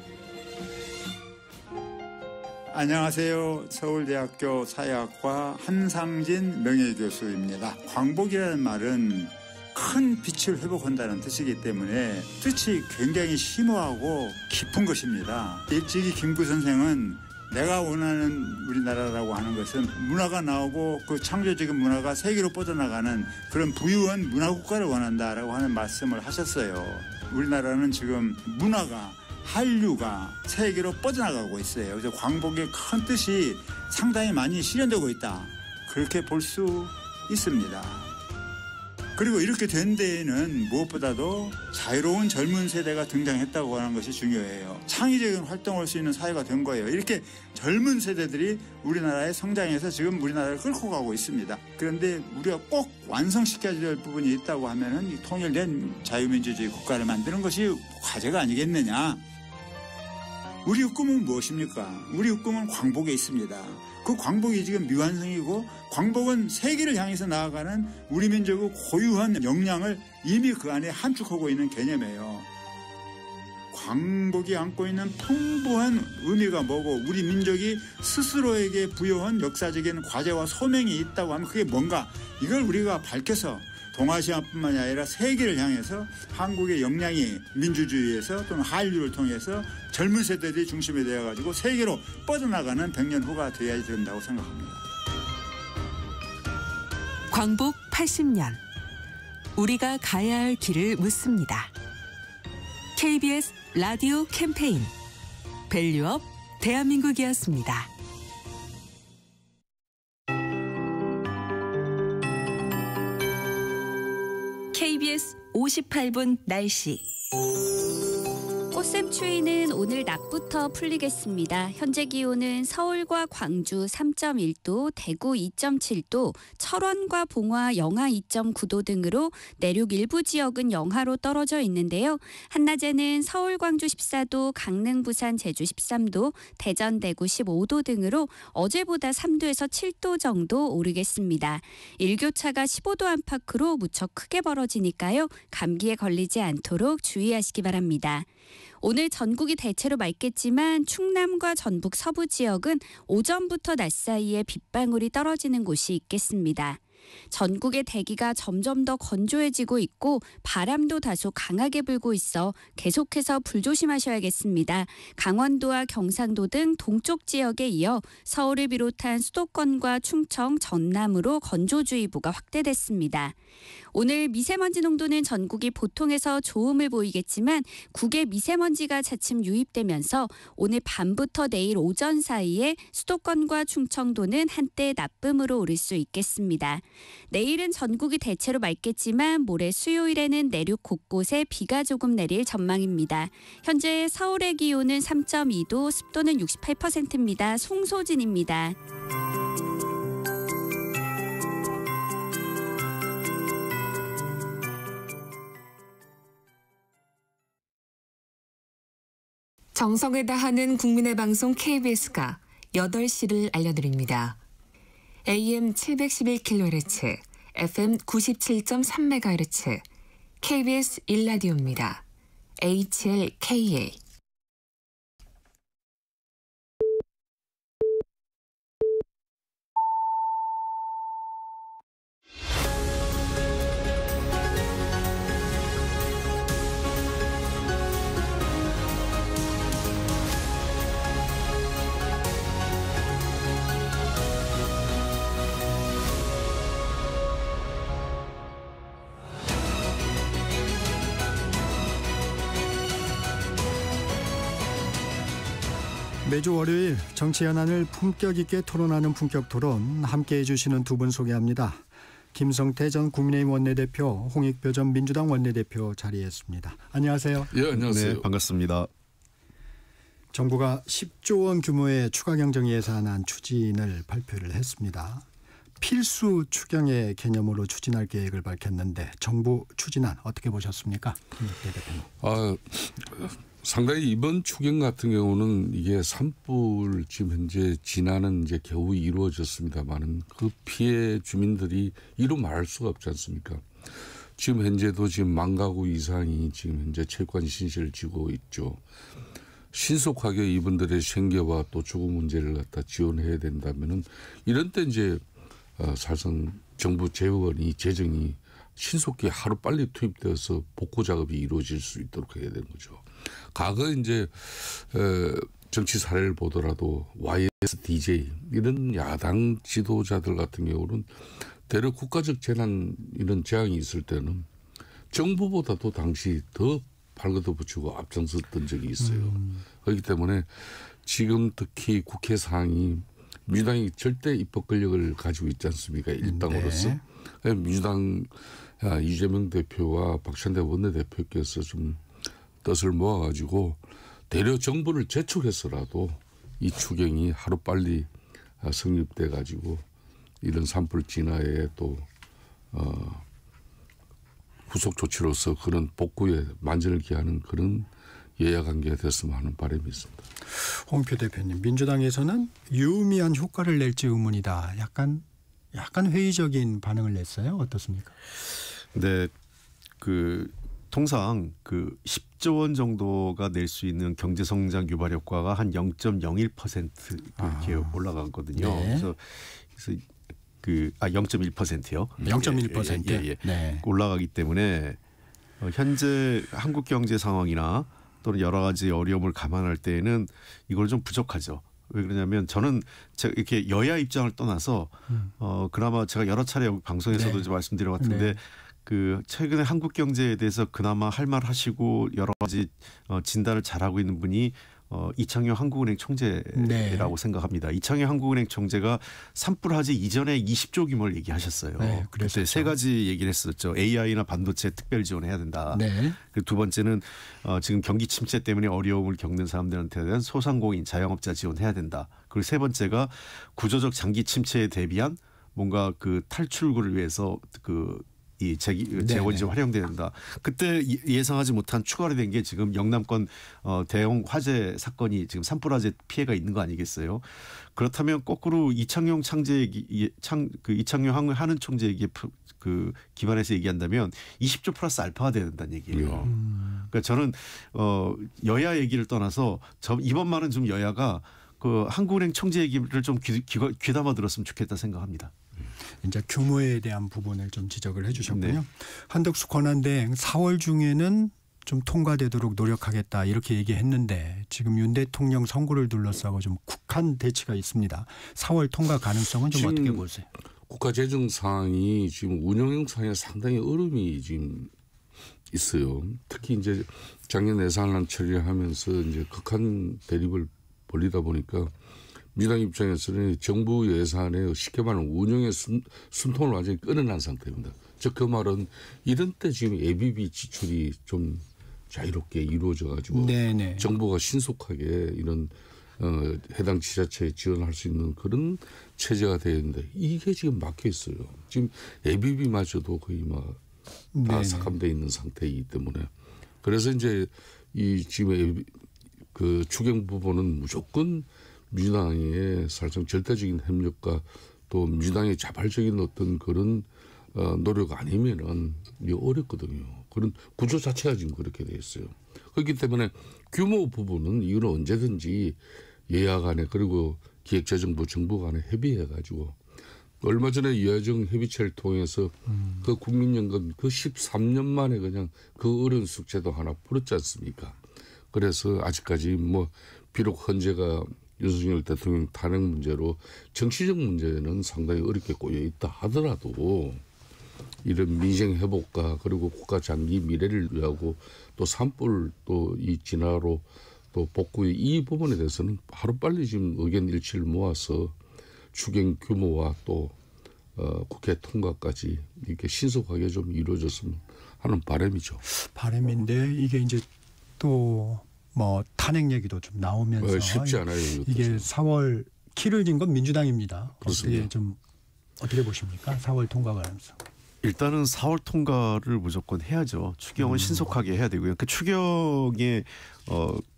안녕하세요. 서울대학교 사회학과 한상진 명예교수입니다. 광복이라는 말은 큰 빛을 회복한다는 뜻이기 때문에 뜻이 굉장히 심오하고 깊은 것입니다. 일찍이 김구 선생은 내가 원하는 우리나라라고 하는 것은 문화가 나오고 그 창조적인 문화가 세계로 뻗어나가는 그런 부유한 문화국가를 원한다라고 하는 말씀을 하셨어요. 우리나라는 지금 문화가 한류가 세계로 뻗어나가고 있어요. 그래서 광복의 큰 뜻이 상당히 많이 실현되고 있다. 그렇게 볼 수 있습니다. 그리고 이렇게 된 데에는 무엇보다도 자유로운 젊은 세대가 등장했다고 하는 것이 중요해요. 창의적인 활동할 수 있는 사회가 된 거예요. 이렇게 젊은 세대들이 우리나라의 성장해서 지금 우리나라를 끌고 가고 있습니다. 그런데 우리가 꼭 완성시켜야 될 부분이 있다고 하면은 이 통일된 자유민주주의 국가를 만드는 것이 과제가 아니겠느냐. 우리의 꿈은 무엇입니까? 우리의 꿈은 광복에 있습니다. 그 광복이 지금 미완성이고 광복은 세계를 향해서 나아가는 우리 민족의 고유한 역량을 이미 그 안에 함축하고 있는 개념이에요. 광복이 안고 있는 풍부한 의미가 뭐고 우리 민족이 스스로에게 부여한 역사적인 과제와 소명이 있다고 하면 그게 뭔가 이걸 우리가 밝혀서 동아시아뿐만이 아니라 세계를 향해서 한국의 역량이 민주주의에서 또는 한류를 통해서 젊은 세대들이 중심이 되어가지고 세계로 뻗어나가는 100년 후가 되어야 된다고 생각합니다. 광복 80년 우리가 가야 할 길을 묻습니다. KBS 라디오 캠페인 밸류업 대한민국이었습니다. KBS 58분 날씨. 꽃샘 추위는 오늘 낮부터 풀리겠습니다. 현재 기온은 서울과 광주 3.1도, 대구 2.7도, 철원과 봉화 영하 2.9도 등으로 내륙 일부 지역은 영하로 떨어져 있는데요. 한낮에는 서울, 광주 14도, 강릉, 부산, 제주 13도, 대전, 대구 15도 등으로 어제보다 3도에서 7도 정도 오르겠습니다. 일교차가 15도 안팎으로 무척 크게 벌어지니까요. 감기에 걸리지 않도록 주의하시기 바랍니다. 오늘 전국이 대체로 맑겠지만 충남과 전북 서부 지역은 오전부터 낮 사이에 빗방울이 떨어지는 곳이 있겠습니다. 전국의 대기가 점점 더 건조해지고 있고 바람도 다소 강하게 불고 있어 계속해서 불조심하셔야겠습니다. 강원도와 경상도 등 동쪽 지역에 이어 서울을 비롯한 수도권과 충청, 전남으로 건조주의보가 확대됐습니다. 오늘 미세먼지 농도는 전국이 보통에서 좋음을 보이겠지만 국외 미세먼지가 차츰 유입되면서 오늘 밤부터 내일 오전 사이에 수도권과 충청도는 한때 나쁨으로 오를 수 있겠습니다. 내일은 전국이 대체로 맑겠지만 모레 수요일에는 내륙 곳곳에 비가 조금 내릴 전망입니다. 현재 서울의 기온은 3.2도, 습도는 68%입니다. 송소진입니다. 정성을 다하는 국민의 방송 KBS가 8시를 알려드립니다. AM 711kHz, FM 97.3MHz, KBS 1라디오입니다. HLKA. 매주 월요일 정치 현안을 품격 있게 토론하는 품격 토론, 함께해 주시는 두 분 소개합니다. 김성태 전 국민의힘 원내대표, 홍익표 전 민주당 원내대표 자리했습니다. 안녕하세요. 예, 안녕하세요. 네, 반갑습니다. 정부가 10조 원 규모의 추가 경정 예산안 추진을 발표를 했습니다. 필수 추경의 개념으로 추진할 계획을 밝혔는데 정부 추진안 어떻게 보셨습니까? 김익대 대표님. 상당히 이번 추경 같은 경우는 이게 산불 지금 현재 진화는 이제 겨우 이루어졌습니다만은 그 피해 주민들이 이루 말할 수가 없지 않습니까? 지금 현재도 지금 10,000가구 이상이 지금 현재 채권 신세를 지고 있죠. 신속하게 이분들의 생계와 또 주거 문제를 갖다 지원해야 된다면은 이런 때 이제 사실상 정부 재정이 신속히 하루 빨리 투입되어서 복구 작업이 이루어질 수 있도록 해야 되는 거죠. 과거 이제 정치 사례를 보더라도 YSDJ 이런 야당 지도자들 같은 경우는 대려 국가적 재난 이런 재앙이 있을 때는 정부보다도 당시 더 발걷어 붙이고 앞장섰던 적이 있어요. 그렇기 때문에 지금 특히 국회 상황이 민주당이 절대 입법 권력을 가지고 있지 않습니까? 일당으로서. 네. 민주당 이재명 대표와 박찬대 원내대표께서 좀 뜻을 모아가지고 대려 정부를 재촉해서라도 이 추경이 하루빨리 성립돼 가지고 이런 산불 진화에 또 후속 조치로서 그런 복구에 만전을 기하는 그런 여야 관계가 됐으면 하는 바람이 있습니다. 홍표 대표님, 민주당에서는 유의미한 효과를 낼지 의문이다. 약간 회의적인 반응을 냈어요. 어떻습니까? 네, 통상 10조 원 정도가 낼 수 있는 경제 성장 유발 효과가 한 0.01% 이렇게 올라갔거든요. 네. 그래서 0.1%요. 0.1%. 예. 네. 올라가기 때문에 현재 한국 경제 상황이나 또는 여러 가지 어려움을 감안할 때에는 이걸 좀 부족하죠. 왜 그러냐면 저는 제가 이렇게 여야 입장을 떠나서 그나마 제가 여러 차례 방송에서도 네. 말씀드려봤는데 네. 최근에 한국 경제에 대해서 그나마 할 말 하시고 여러 가지 진단을 잘하고 있는 분이 이창용 한국은행 총재라고 네. 생각합니다. 이창용 한국은행 총재가 산불하지 이전에 20조 규모를 얘기하셨어요. 네, 그때 세 가지 얘기를 했었죠. AI나 반도체 특별 지원해야 된다. 네. 두 번째는 지금 경기 침체 때문에 어려움을 겪는 사람들한테 대한 소상공인 자영업자 지원해야 된다. 그리고 세 번째가 구조적 장기 침체에 대비한 뭔가 탈출구를 위해서 이 재원이 좀 활용돼야 된다. 그때 예상하지 못한 추가로 된 게 지금 영남권 대형 화재 사건이 지금 산불 화재 피해가 있는 거 아니겠어요? 그렇다면 거꾸로 이창용 이창용 하는 총재 얘기에 기반해서 얘기한다면 20조 플러스 알파가 돼야 된다는 얘기예요. 그러니까 저는 여야 얘기를 떠나서 이번 말은 좀 여야가 한국은행 총재 얘기를 좀 귀담아 들었으면 좋겠다 생각합니다. 이제 규모에 대한 부분을 좀 지적을 해주셨군요. 네. 한덕수 권한대행 4월 중에는 좀 통과되도록 노력하겠다 이렇게 얘기했는데 지금 윤 대통령 선거를 둘러싸고 좀 국한 대치가 있습니다. 4월 통과 가능성은 좀 어떻게 보세요? 국가 재정 상황이 지금 운영 상황에 상당히 어려움이 지금 있어요. 특히 이제 작년 예산안 처리를 하면서 이제 극한 대립을 벌리다 보니까 민주당 입장에서는 정부 예산의 쉽게 말하면 운영의 숨통을 완전히 끊어난 상태입니다. 즉 그 말은 이런 때 지금 예비비 지출이 좀 자유롭게 이루어져 가지고 정부가 신속하게 이런 해당 지자체에 지원할 수 있는 그런 체제가 되어 있는데 이게 지금 막혀 있어요. 지금 예비비마저도 거의 다 삭감되어 있는 상태이기 때문에 그래서 이제 이 지금 추경 부분은 무조건 민주당의 사실상 절대적인 협력과 또 민주당의 자발적인 어떤 그런 노력 아니면은 이게 어렵거든요. 그런 구조 자체가 지금 그렇게 돼 있어요. 그렇기 때문에 규모 부분은 이거는 언제든지 여야 간에 그리고 기획재정부 정부 간에 협의해가지고 얼마 전에 여야정 협의체를 통해서 그 국민연금 그 13년 만에 그냥 그 어려운 숙제도 하나 풀었지 않습니까? 그래서 아직까지 뭐 비록 헌재가 윤석열 대통령 탄핵 문제로 정치적 문제는 상당히 어렵게 꼬여 있다 하더라도 이런 민생 회복과 그리고 국가 장기 미래를 위하고 또 산불 또 이 진화로 또 복구 이 부분에 대해서는 하루빨리 지금 의견 일치를 모아서 추경 규모와 또 국회 통과까지 이렇게 신속하게 좀 이루어졌으면 하는 바람이죠. 바람인데 이게 이제 또 뭐 탄핵 얘기도 좀 나오면서 쉽지 않아요. 이게 4월 키를 진 건 민주당입니다. 그렇습니다. 어떻게 보십니까? 4월 통과 관련해서. 일단은 4월 통과를 무조건 해야죠. 추경은 신속하게 해야 되고요. 그 추경의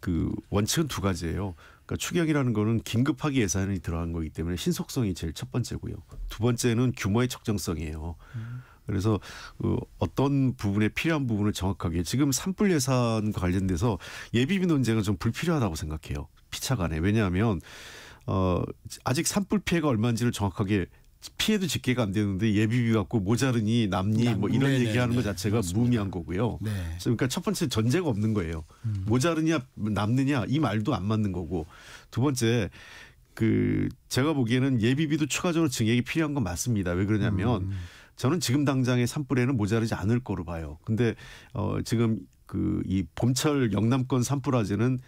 그 원칙은 두 가지예요. 그러니까 추경이라는 거는 긴급하게 예산이 들어간 거기 때문에 신속성이 제일 첫 번째고요. 두 번째는 규모의 적정성이에요. 그래서 어떤 부분에 필요한 부분을 정확하게 지금 산불 예산과 관련돼서 예비비 논쟁은 좀 불필요하다고 생각해요. 피차간에. 왜냐하면 아직 산불 피해가 얼마인지를 정확하게 피해도 집계가 안 되는데 예비비 갖고 모자르니 남니 뭐 이런 얘기하는 것 자체가 맞습니다. 무의미한 거고요. 네. 그러니까 첫 번째 전제가 없는 거예요. 모자르냐 남느냐 이 말도 안 맞는 거고 두 번째 제가 보기에는 예비비도 추가적으로 증액이 필요한 건 맞습니다. 왜 그러냐면 저는 지금 당장의 산불에는 모자르지 않을 거로 봐요. 근데 지금 이 봄철 영남권 산불 화재는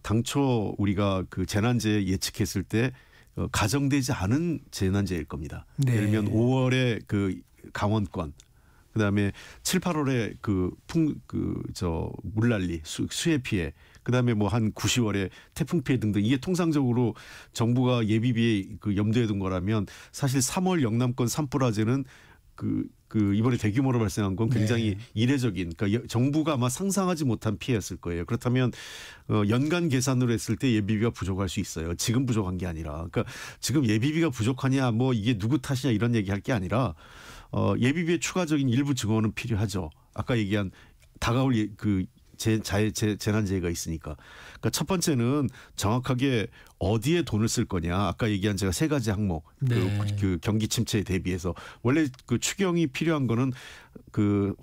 당초 우리가 그 재난재해 예측했을 때 가정되지 않은 재난재해일 겁니다. 네. 예를 들면 5월에 그 강원권, 그다음에 7, 8월에 물난리, 수해 피해, 그다음에 뭐 한 9, 10월에 태풍 피해 등등 이게 통상적으로 정부가 예비비에 염두에 둔 거라면 사실 3월 영남권 산불 화재는 이번에 대규모로 발생한 건 굉장히 네. 이례적인, 그러니까 정부가 아마 상상하지 못한 피해였을 거예요. 그렇다면 연간 계산으로 했을 때 예비비가 부족할 수 있어요. 지금 부족한 게 아니라, 그러니까 지금 예비비가 부족하냐, 뭐 이게 누구 탓이냐 이런 얘기할 게 아니라 예비비의 추가적인 일부 증원은 필요하죠. 아까 얘기한 다가올 재난재해가 있으니까. 그러니까 첫 번째는 정확하게 어디에 돈을 쓸 거냐. 아까 얘기한 제가 세 가지 항목. 네. 그 경기 침체에 대비해서 원래 그 추경이 필요한 거는 그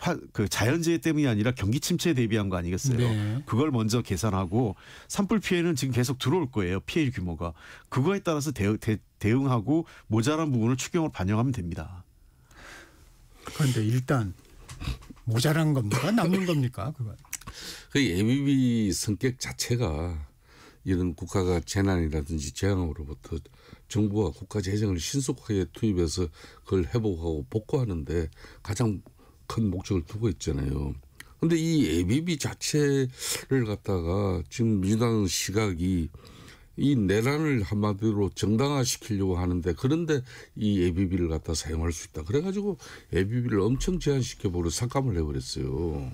자연재해 때문이 아니라 경기 침체에 대비한 거 아니겠어요. 네. 그걸 먼저 계산하고 산불 피해는 지금 계속 들어올 거예요. 피해 규모가. 그거에 따라서 대응하고 모자란 부분을 추경으로 반영하면 됩니다. 그런데 일단 모자란 겁니까? 남는 겁니까? 그건. 그 예비비 성격 자체가 이런 국가가 재난이라든지 재앙으로부터 정부가 국가 재정을 신속하게 투입해서 그걸 회복하고 복구하는데 가장 큰 목적을 두고 있잖아요. 그런데 이 예비비 자체를 갖다가 지금 민주당 시각이 이 내란을 한마디로 정당화시키려고 하는데 그런데 이 예비비를 갖다 사용할 수 있다. 그래가지고 예비비를 엄청 제한시켜버려 삭감을 해버렸어요.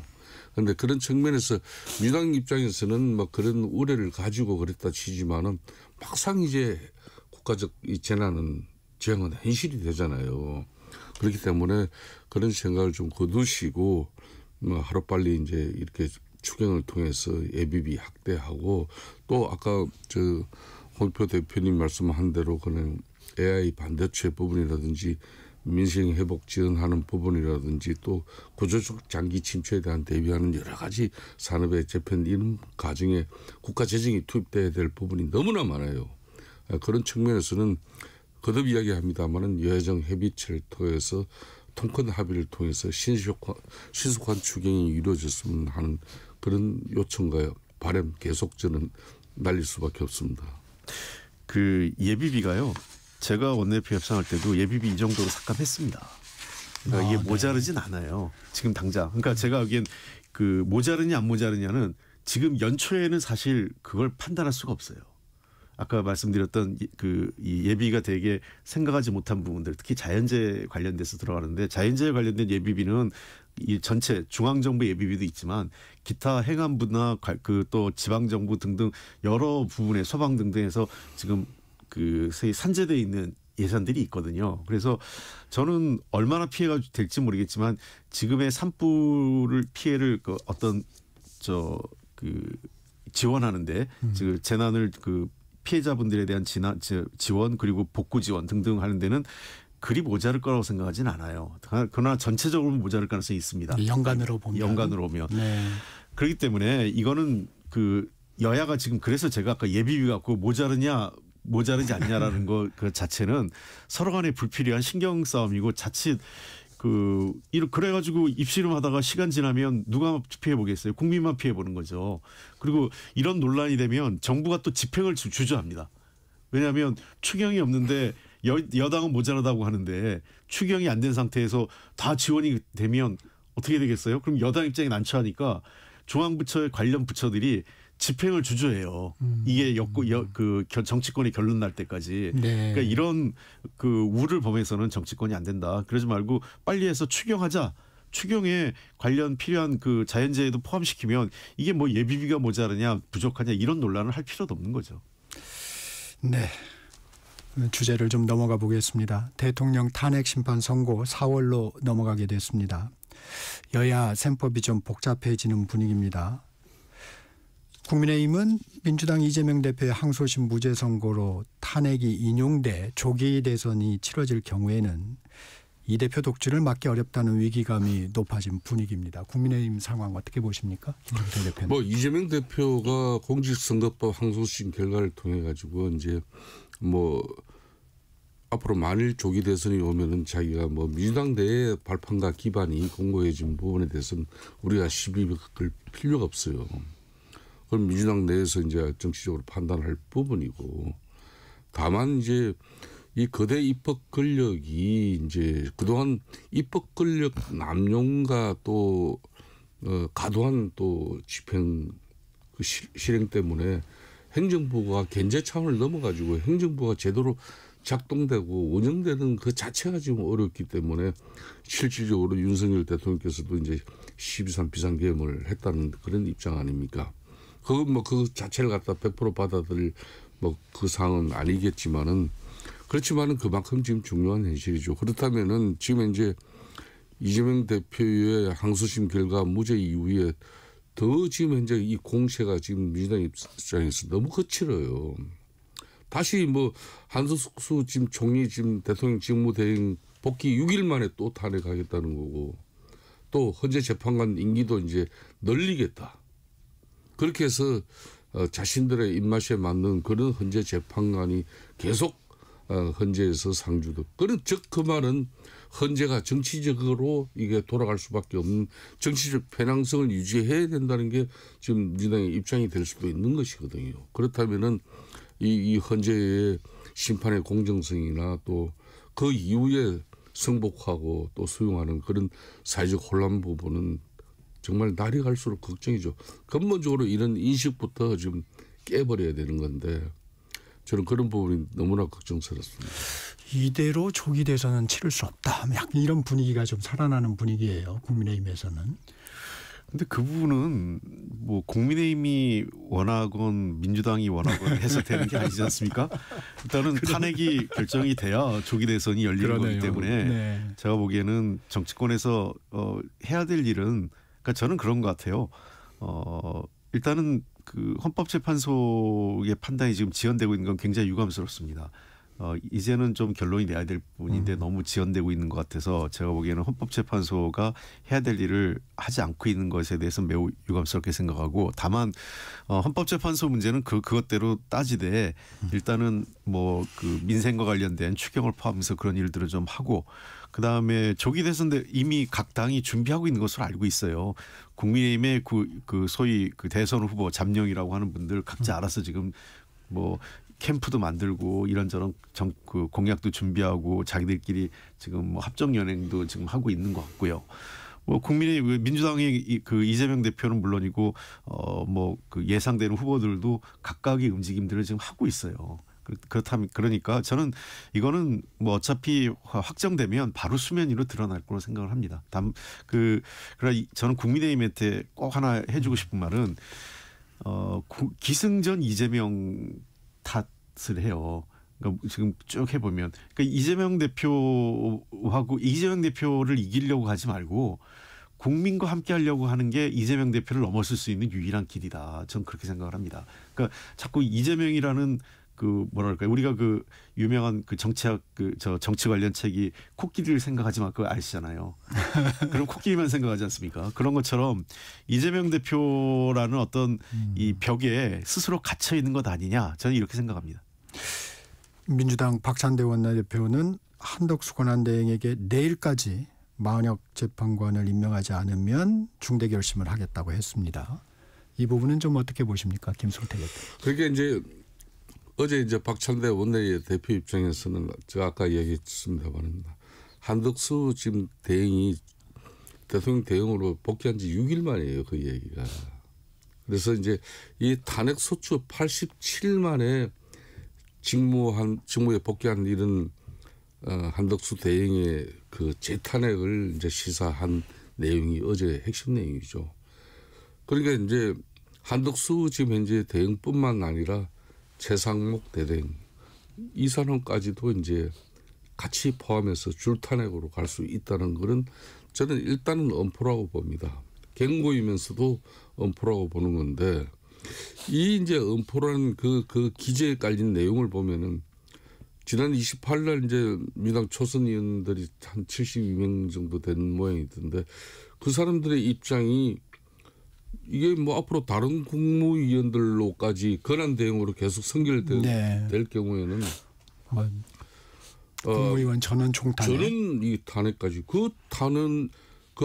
그런데 그런 측면에서 민주당 입장에서는 막 그런 우려를 가지고 그랬다 치지만은 막상 이제 국가적 이 재난은 재앙은 현실이 되잖아요. 그렇기 때문에 그런 생각을 좀 거두시고 뭐 하루빨리 이제 이렇게 추경을 통해서 예비비 확대하고 또 아까 홍표 대표님 말씀한 대로 그냥 AI 반도체 부분이라든지 민생 회복 지원하는 부분이라든지 또 구조적 장기 침체에 대한 대비하는 여러 가지 산업의 재편 이런 과정에 국가 재정이 투입돼야 될 부분이 너무나 많아요. 그런 측면에서는 거듭 이야기합니다마는 여야정 협의체를 통해서 통큰 합의를 통해서 신속한 추경이 이루어졌으면 하는 그런 요청과 바람 계속 저는 날릴 수밖에 없습니다. 그 예비비가요. 제가 원내대표 협상할 때도 예비비 이 정도로 삭감했습니다. 그러니까 이게 모자르진 않아요. 지금 당장. 그러니까 제가 여기엔 그 모자르냐 안 모자르냐는 지금 연초에는 사실 그걸 판단할 수가 없어요. 아까 말씀드렸던 이 예비가 되게 생각하지 못한 부분들, 특히 자연재해 관련돼서 들어가는데 자연재해 관련된 예비비는 이 전체 중앙정부 예비비도 있지만 기타 행안부나 또 지방정부 등등 여러 부분에 소방 등등에서 지금 그 산재돼 있는 예산들이 있거든요. 그래서 저는 얼마나 피해가 될지 모르겠지만 지금의 산불을 피해를 그 어떤 지원하는데 그 재난을 그 피해자분들에 대한 지원 그리고 복구 지원 등등 하는 데는 그리 모자랄 거라고 생각하지는 않아요. 그러나 전체적으로 모자랄 가능성이 있습니다. 연간으로 보면. 네. 그렇기 때문에 이거는 그 여야가 지금 그래서 제가 아까 예비비 갖고 모자르지 않냐라는 거 그 자체는 서로 간에 불필요한 신경 싸움이고 자칫 그래가지고 입씨름하다가 시간 지나면 누가 피해 보겠어요? 국민만 피해 보는 거죠. 그리고 이런 논란이 되면 정부가 또 집행을 주저합니다. 왜냐하면 추경이 없는데 여당은 모자라다고 하는데 추경이 안 된 상태에서 다 지원이 되면 어떻게 되겠어요? 그럼 여당 입장이 난처하니까 중앙부처의 관련 부처들이 집행을 주저해요. 이게 그 정치권의 결론 날 때까지. 네. 그러니까 이런 그 우를 범해서는 정치권이 안 된다. 그러지 말고 빨리 해서 추경하자. 추경에 관련 필요한 그 자연재해도 포함시키면 이게 뭐 예비비가 모자르냐 부족하냐 이런 논란을 할 필요도 없는 거죠. 네. 주제를 좀 넘어가 보겠습니다. 대통령 탄핵 심판 선고 4월로 넘어가게 됐습니다. 여야 셈법이 좀 복잡해지는 분위기입니다. 국민의힘은 민주당 이재명 대표의 항소심 무죄 선고로 탄핵이 인용돼 조기 대선이 치러질 경우에는 이 대표 독주를 막기 어렵다는 위기감이 높아진 분위기입니다. 국민의힘 상황 어떻게 보십니까? 김종태 대표는. 뭐 이재명 대표가 공직선거법 항소심 결과를 통해 가지고 이제 뭐 앞으로 만일 조기 대선이 오면은 자기가 뭐 민주당 내의 발판과 기반이 공고해진 부분에 대해서는 우리가 시비 걸 필요가 없어요. 그럼 민주당 내에서 이제 정치적으로 판단할 부분이고, 다만 이제 이 거대 입법 권력이 이제 그동안 입법 권력 남용과 또 과도한 또 집행 그 실행 때문에 행정부가 견제 차원을 넘어가지고 행정부가 제대로 작동되고 운영되는 그 자체가 지금 어렵기 때문에 실질적으로 윤석열 대통령께서도 이제 12.3 비상계엄을 했다는 그런 입장 아닙니까? 그 자체를 갖다 100% 받아들일 그 상황은 아니겠지만은 그렇지만은 그만큼 지금 중요한 현실이죠. 그렇다면은 지금 이제 이재명 대표의 항소심 결과 무죄 이후에 더 지금 현재 이 공세가 지금 민주당 입장에서 너무 거칠어요. 다시 뭐 한석수 지금 총리 지금 대통령 직무대행 복귀 6일 만에 또 탄핵하겠다는 거고, 또 헌재 재판관 임기도 이제 늘리겠다. 그렇게 해서 자신들의 입맛에 맞는 그런 헌재 재판관이 계속 헌재에서 상주도. 즉 그 말은 헌재가 정치적으로 이게 돌아갈 수밖에 없는 정치적 편향성을 유지해야 된다는 게 지금 민주당의 입장이 될 수도 있는 것이거든요. 그렇다면은 이 헌재의 심판의 공정성이나 또 그 이후에 승복하고 또 수용하는 그런 사회적 혼란 부분은 정말 날이 갈수록 걱정이죠. 근본적으로 이런 인식부터 좀 깨버려야 되는 건데 저는 그런 부분이 너무나 걱정스럽습니다. 이대로 조기 대선은 치를 수 없다. 약간 이런 분위기가 좀 살아나는 분위기예요. 국민의힘에서는. 근데 그 부분은 뭐 국민의힘이 원하건 민주당이 원하건 해서 되는 게 아니지 않습니까? 일단은 탄핵이 결정이 돼야 조기 대선이 열리는 거기 때문에 네. 제가 보기에는 정치권에서 해야 될 일은, 그러니까 저는 그런 것 같아요. 일단은 그 헌법재판소의 판단이 지금 지연되고 있는 건 굉장히 유감스럽습니다. 이제는 좀 결론이 내야 될 부분인데 너무 지연되고 있는 것 같아서 제가 보기에는 헌법재판소가 해야 될 일을 하지 않고 있는 것에 대해서 매우 유감스럽게 생각하고, 다만 헌법재판소 문제는 그것대로 따지되 일단은 뭐 그 민생과 관련된 추경을 포함해서 그런 일들을 좀 하고, 그다음에 조기 대선 이미 각 당이 준비하고 있는 것으로 알고 있어요. 국민의힘의 그 소위 그 대선 후보 잠룡이라고 하는 분들 각자 알아서 지금 뭐 캠프도 만들고 이런저런 그 공약도 준비하고 자기들끼리 지금 뭐 합정 연행도 지금 하고 있는 것 같고요. 뭐 민주당의 그 이재명 대표는 물론이고 뭐 그 예상되는 후보들도 각각의 움직임들을 지금 하고 있어요. 그러니까 저는 이거는 뭐 어차피 확정되면 바로 수면 위로 드러날 거로 생각을 합니다. 그러나 저는 국민의힘한테 꼭 하나 해주고 싶은 말은 기승전 이재명 탓을 해요. 그러니까 지금 쭉 해보면 그러니까 이재명 대표를 이기려고 하지 말고 국민과 함께 하려고 하는 게 이재명 대표를 넘어설 수 있는 유일한 길이다. 저는 그렇게 생각을 합니다. 그러니까 자꾸 이재명이라는 그 뭐랄까요? 우리가 그 유명한 그 정치학 정치 관련 책이 코끼리를 생각하지 마 그거 아시잖아요. 그럼 코끼리만 생각하지 않습니까? 그런 것처럼 이재명 대표라는 어떤 이 벽에 스스로 갇혀 있는 것 아니냐? 저는 이렇게 생각합니다. 민주당 박찬대 원내대표는 한덕수 권한대행에게 내일까지 마은혁 재판관을 임명하지 않으면 중대 결심을 하겠다고 했습니다. 이 부분은 좀 어떻게 보십니까, 김성태 대표? 그러니까 이제 어제 이제 박찬대 원내대표 입장에서는 제가 아까 얘기했습니다만 한덕수 지금 대행이 대통령 대행으로 복귀한 지 6일 만이에요, 그 얘기가. 그래서 이제 이 탄핵 소추 87일 만에 직무에 복귀한 이런 한덕수 대행의 그 재탄핵을 이제 시사한 내용이 어제 핵심 내용이죠. 그러니까 이제 한덕수 지금 현재 대행뿐만 아니라 최상목 대행 이 사람까지도 이제 같이 포함해서 줄탄핵으로 갈 수 있다는 것은 저는 일단은 엄포라고 봅니다. 경고이면서도 엄포라고 보는 건데 이 이제 엄포라는 그 기재에 깔린 내용을 보면은 지난 28일 날 이제 민주당 초선 의원들이 한 72명 정도 된 모양이던데 그 사람들의 입장이 이게 뭐 앞으로 다른 국무위원들로까지 권한 대행으로 계속 선결될 경우에는 국무위원 전원 총탄핵. 저는 이 탄핵까지 그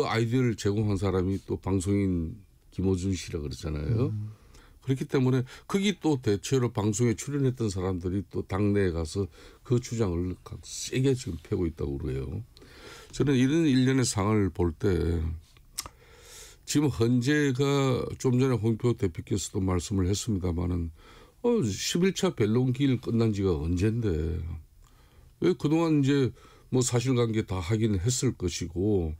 아이디어를 제공한 사람이 또 방송인 김어준 씨라 그러잖아요. 그렇기 때문에 거기 또 대체로 방송에 출연했던 사람들이 또 당내에 가서 그 주장을 세게 지금 펴고 있다고 그래요. 저는 이런 일련의 상황을 볼 때 지금 헌재가 좀 전에 홍익표 대표께서도 말씀을 했습니다마는 11차 변론기일 끝난 지가 언젠데 왜 그동안 이제 뭐 사실관계 다 확인을 했을 것이고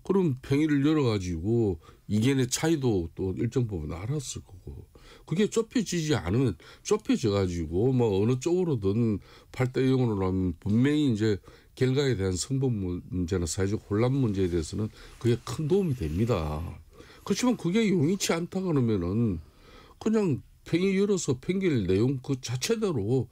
그럼 평일을 열어가지고 이견의 차이도 또 일정 부분 알았을 거고 그게 좁혀지지 않으면 좁혀져가지고 뭐 어느 쪽으로든 8대 0으로 하면 분명히 이제 결과에 대한 성분 문제나 사회적 혼란 문제에 대해서는 그게 큰 도움이 됩니다. 그렇지만 그게 용이치 않다 그러면은 그냥 평일 열어서 평일 내용 그 자체대로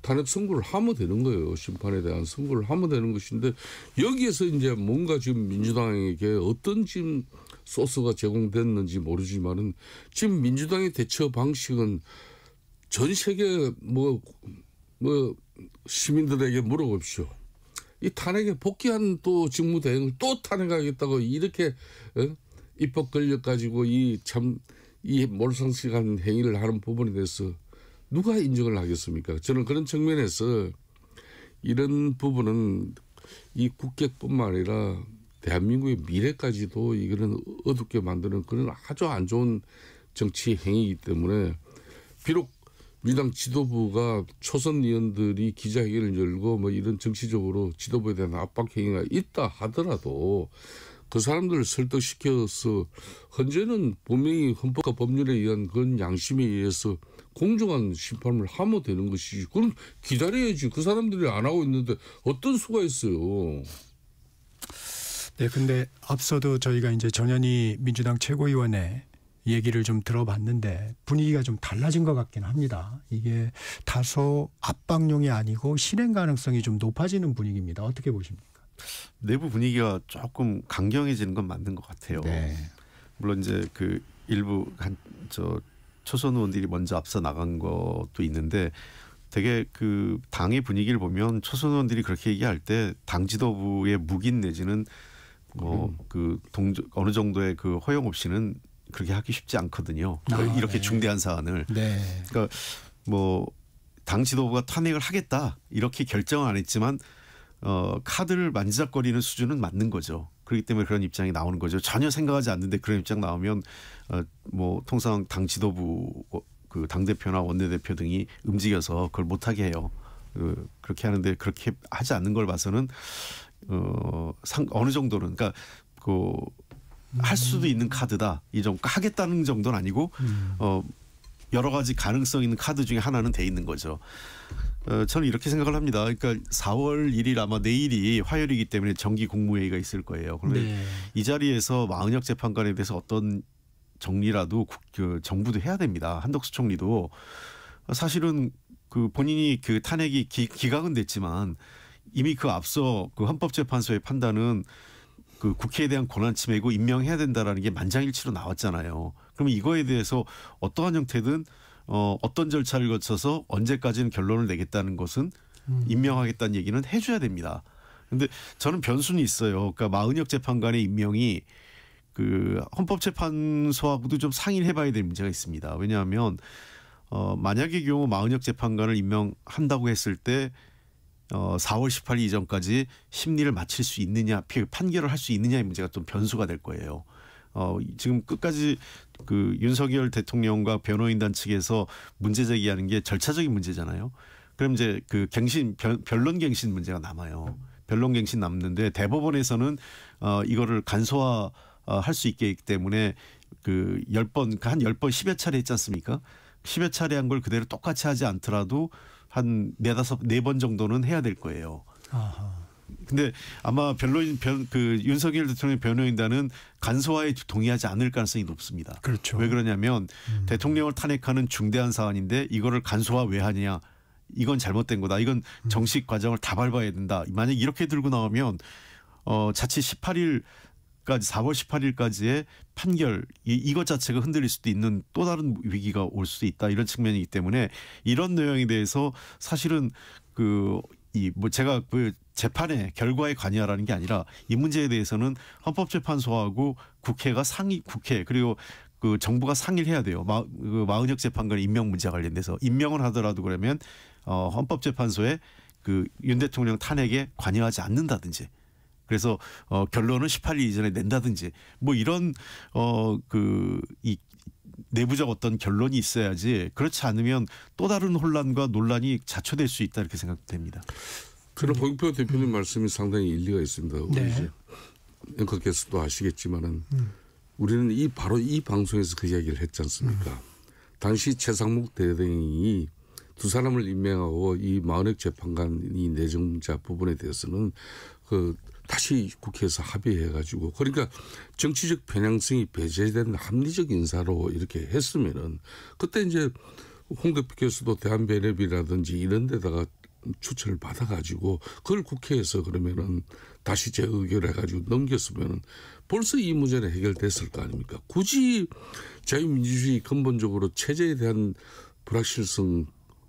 탄핵 선고를 하면 되는 거예요. 심판에 대한 선고를 하면 되는 것인데 여기에서 이제 뭔가 지금 민주당에게 어떤 지금 소스가 제공됐는지 모르지만은 지금 민주당의 대처 방식은 전 세계 뭐 시민들에게 물어봅시오. 이 탄핵에 복귀한 또 직무대행을 또 탄핵하겠다고 이렇게 입법 권력 가지고 이 몰상식한 행위를 하는 부분에 대해서 누가 인정을 하겠습니까? 저는 그런 측면에서 이런 부분은 이 국격뿐만 아니라 대한민국의 미래까지도 이거는 어둡게 만드는 그런 아주 안 좋은 정치 행위이기 때문에 비록 민주당 지도부가 초선 의원들이 기자회견을 열고 뭐 이런 정치적으로 지도부에 대한 압박 행위가 있다 하더라도 그 사람들을 설득시켜서 헌재는 분명히 헌법과 법률에 의한 그런 양심에 의해서 공정한 심판을 하면 되는 것이지. 그럼 기다려야지. 그 사람들이 안 하고 있는데 어떤 수가 있어요. 네, 근데 앞서도 저희가 이제 전현희 민주당 최고위원회 얘기를 좀 들어봤는데 분위기가 좀 달라진 것 같긴 합니다. 이게 다소 압박용이 아니고 실행 가능성이 좀 높아지는 분위기입니다. 어떻게 보십니까? 내부 분위기가 조금 강경해지는 건 맞는 것 같아요. 네. 물론 이제 그 일부 초선 의원들이 먼저 앞서 나간 것도 있는데 되게 그 당의 분위기를 보면 초선 의원들이 그렇게 얘기할 때 당 지도부의 묵인 내지는 어느 정도의 그 허용 없이는 그렇게 하기 쉽지 않거든요. 이렇게 네. 중대한 사안을. 네. 그러니까 뭐 당 지도부가 탄핵을 하겠다 이렇게 결정은 안 했지만 카드를 만지작거리는 수준은 맞는 거죠. 그렇기 때문에 그런 입장이 나오는 거죠. 전혀 생각하지 않는데 그런 입장 나오면 뭐 통상 당 지도부 그 당 대표나 원내대표 등이 움직여서 그걸 못하게 해요. 그렇게 하는데 그렇게 하지 않는 걸 봐서는 어느 정도는 그러니까 할 수도 있는 카드다. 이 정도 하겠다는 정도는 아니고 여러 가지 가능성 있는 카드 중에 하나는 돼 있는 거죠. 저는 이렇게 생각을 합니다. 그러니까 4월 1일 아마 내일이 화요일이기 때문에 정기 국무회의가 있을 거예요. 그러면 네. 이 자리에서 마은혁 재판관에 대해서 어떤 정리라도 정부도 해야 됩니다. 한덕수 총리도 사실은 그 본인이 그 탄핵이 기각은 됐지만 이미 그 앞서 그 헌법재판소의 판단은 그 국회에 대한 권한 침해고 임명해야 된다라는 게 만장일치로 나왔잖아요. 그러면 이거에 대해서 어떠한 형태든 어떤 절차를 거쳐서 언제까지는 결론을 내겠다는 것은 임명하겠다는 얘기는 해줘야 됩니다. 그런데 저는 변수는 있어요. 그러니까 마은혁 재판관의 임명이 그 헌법재판소하고도 좀 상의를 해봐야 될 문제가 있습니다. 왜냐하면 만약의 경우 마은혁 재판관을 임명한다고 했을 때 4월 18일 이전까지 심리를 마칠 수 있느냐, 판결을 할 수 있느냐의 문제가 좀 변수가 될 거예요. 지금 끝까지 그 윤석열 대통령과 변호인단 측에서 문제 제기하는 게 절차적인 문제잖아요. 그럼 이제 그 변론갱신 문제가 남아요. 변론갱신 남는데 대법원에서는 이거를 간소화할 수 있기 때문에 그 10번, 한 10번 10여 차례 했지 않습니까? 10여 차례 한 걸 그대로 똑같이 하지 않더라도 한 4번 정도는 해야 될 거예요. 아하. 근데 아마 그 윤석열 대통령 변호인단은 간소화에 동의하지 않을 가능성이 높습니다. 그렇죠. 왜 그러냐면 대통령을 탄핵하는 중대한 사안인데 이거를 간소화 왜 하느냐. 이건 잘못된 거다. 이건 정식 과정을 다 밟아야 된다. 만약 이렇게 들고 나오면 자칫 4월 18일까지의 판결 이것 자체가 흔들릴 수도 있는 또 다른 위기가 올 수도 있다. 이런 측면이기 때문에 이런 내용에 대해서 사실은 제가 그 재판의 결과에 관여하라는 게 아니라 이 문제에 대해서는 헌법재판소하고 국회 그리고 그 정부가 상의를 해야 돼요. 마은혁 재판관 임명 문제와 관련돼서 임명을 하더라도 그러면 헌법재판소에 그 윤 대통령 탄핵에 관여하지 않는다든지. 그래서 결론은 18일 이전에 낸다든지 뭐 이런 이 내부적 어떤 결론이 있어야지 그렇지 않으면 또 다른 혼란과 논란이 자초될 수 있다 이렇게 생각됩니다. 그럼 홍익표 대표님 말씀이 상당히 일리가 있습니다. 네. 앵커께서도 아시겠지만은 우리는 바로 이 방송에서 그 이야기를 했지 않습니까? 당시 최상목 대행이 두 사람을 임명하고 이 마은혁 재판관이 내정자 부분에 대해서는 다시 국회에서 합의해가지고 그러니까 정치적 편향성이 배제된 합리적 인사로 이렇게 했으면은 그때 이제 홍 대표께서도 대한변협이라든지 이런 데다가 추천을 받아가지고 그걸 국회에서 그러면은 다시 재의결해가지고 넘겼으면은 벌써 이 문제는 해결됐을 거 아닙니까? 굳이 자유민주주의 근본적으로 체제에 대한 불확실성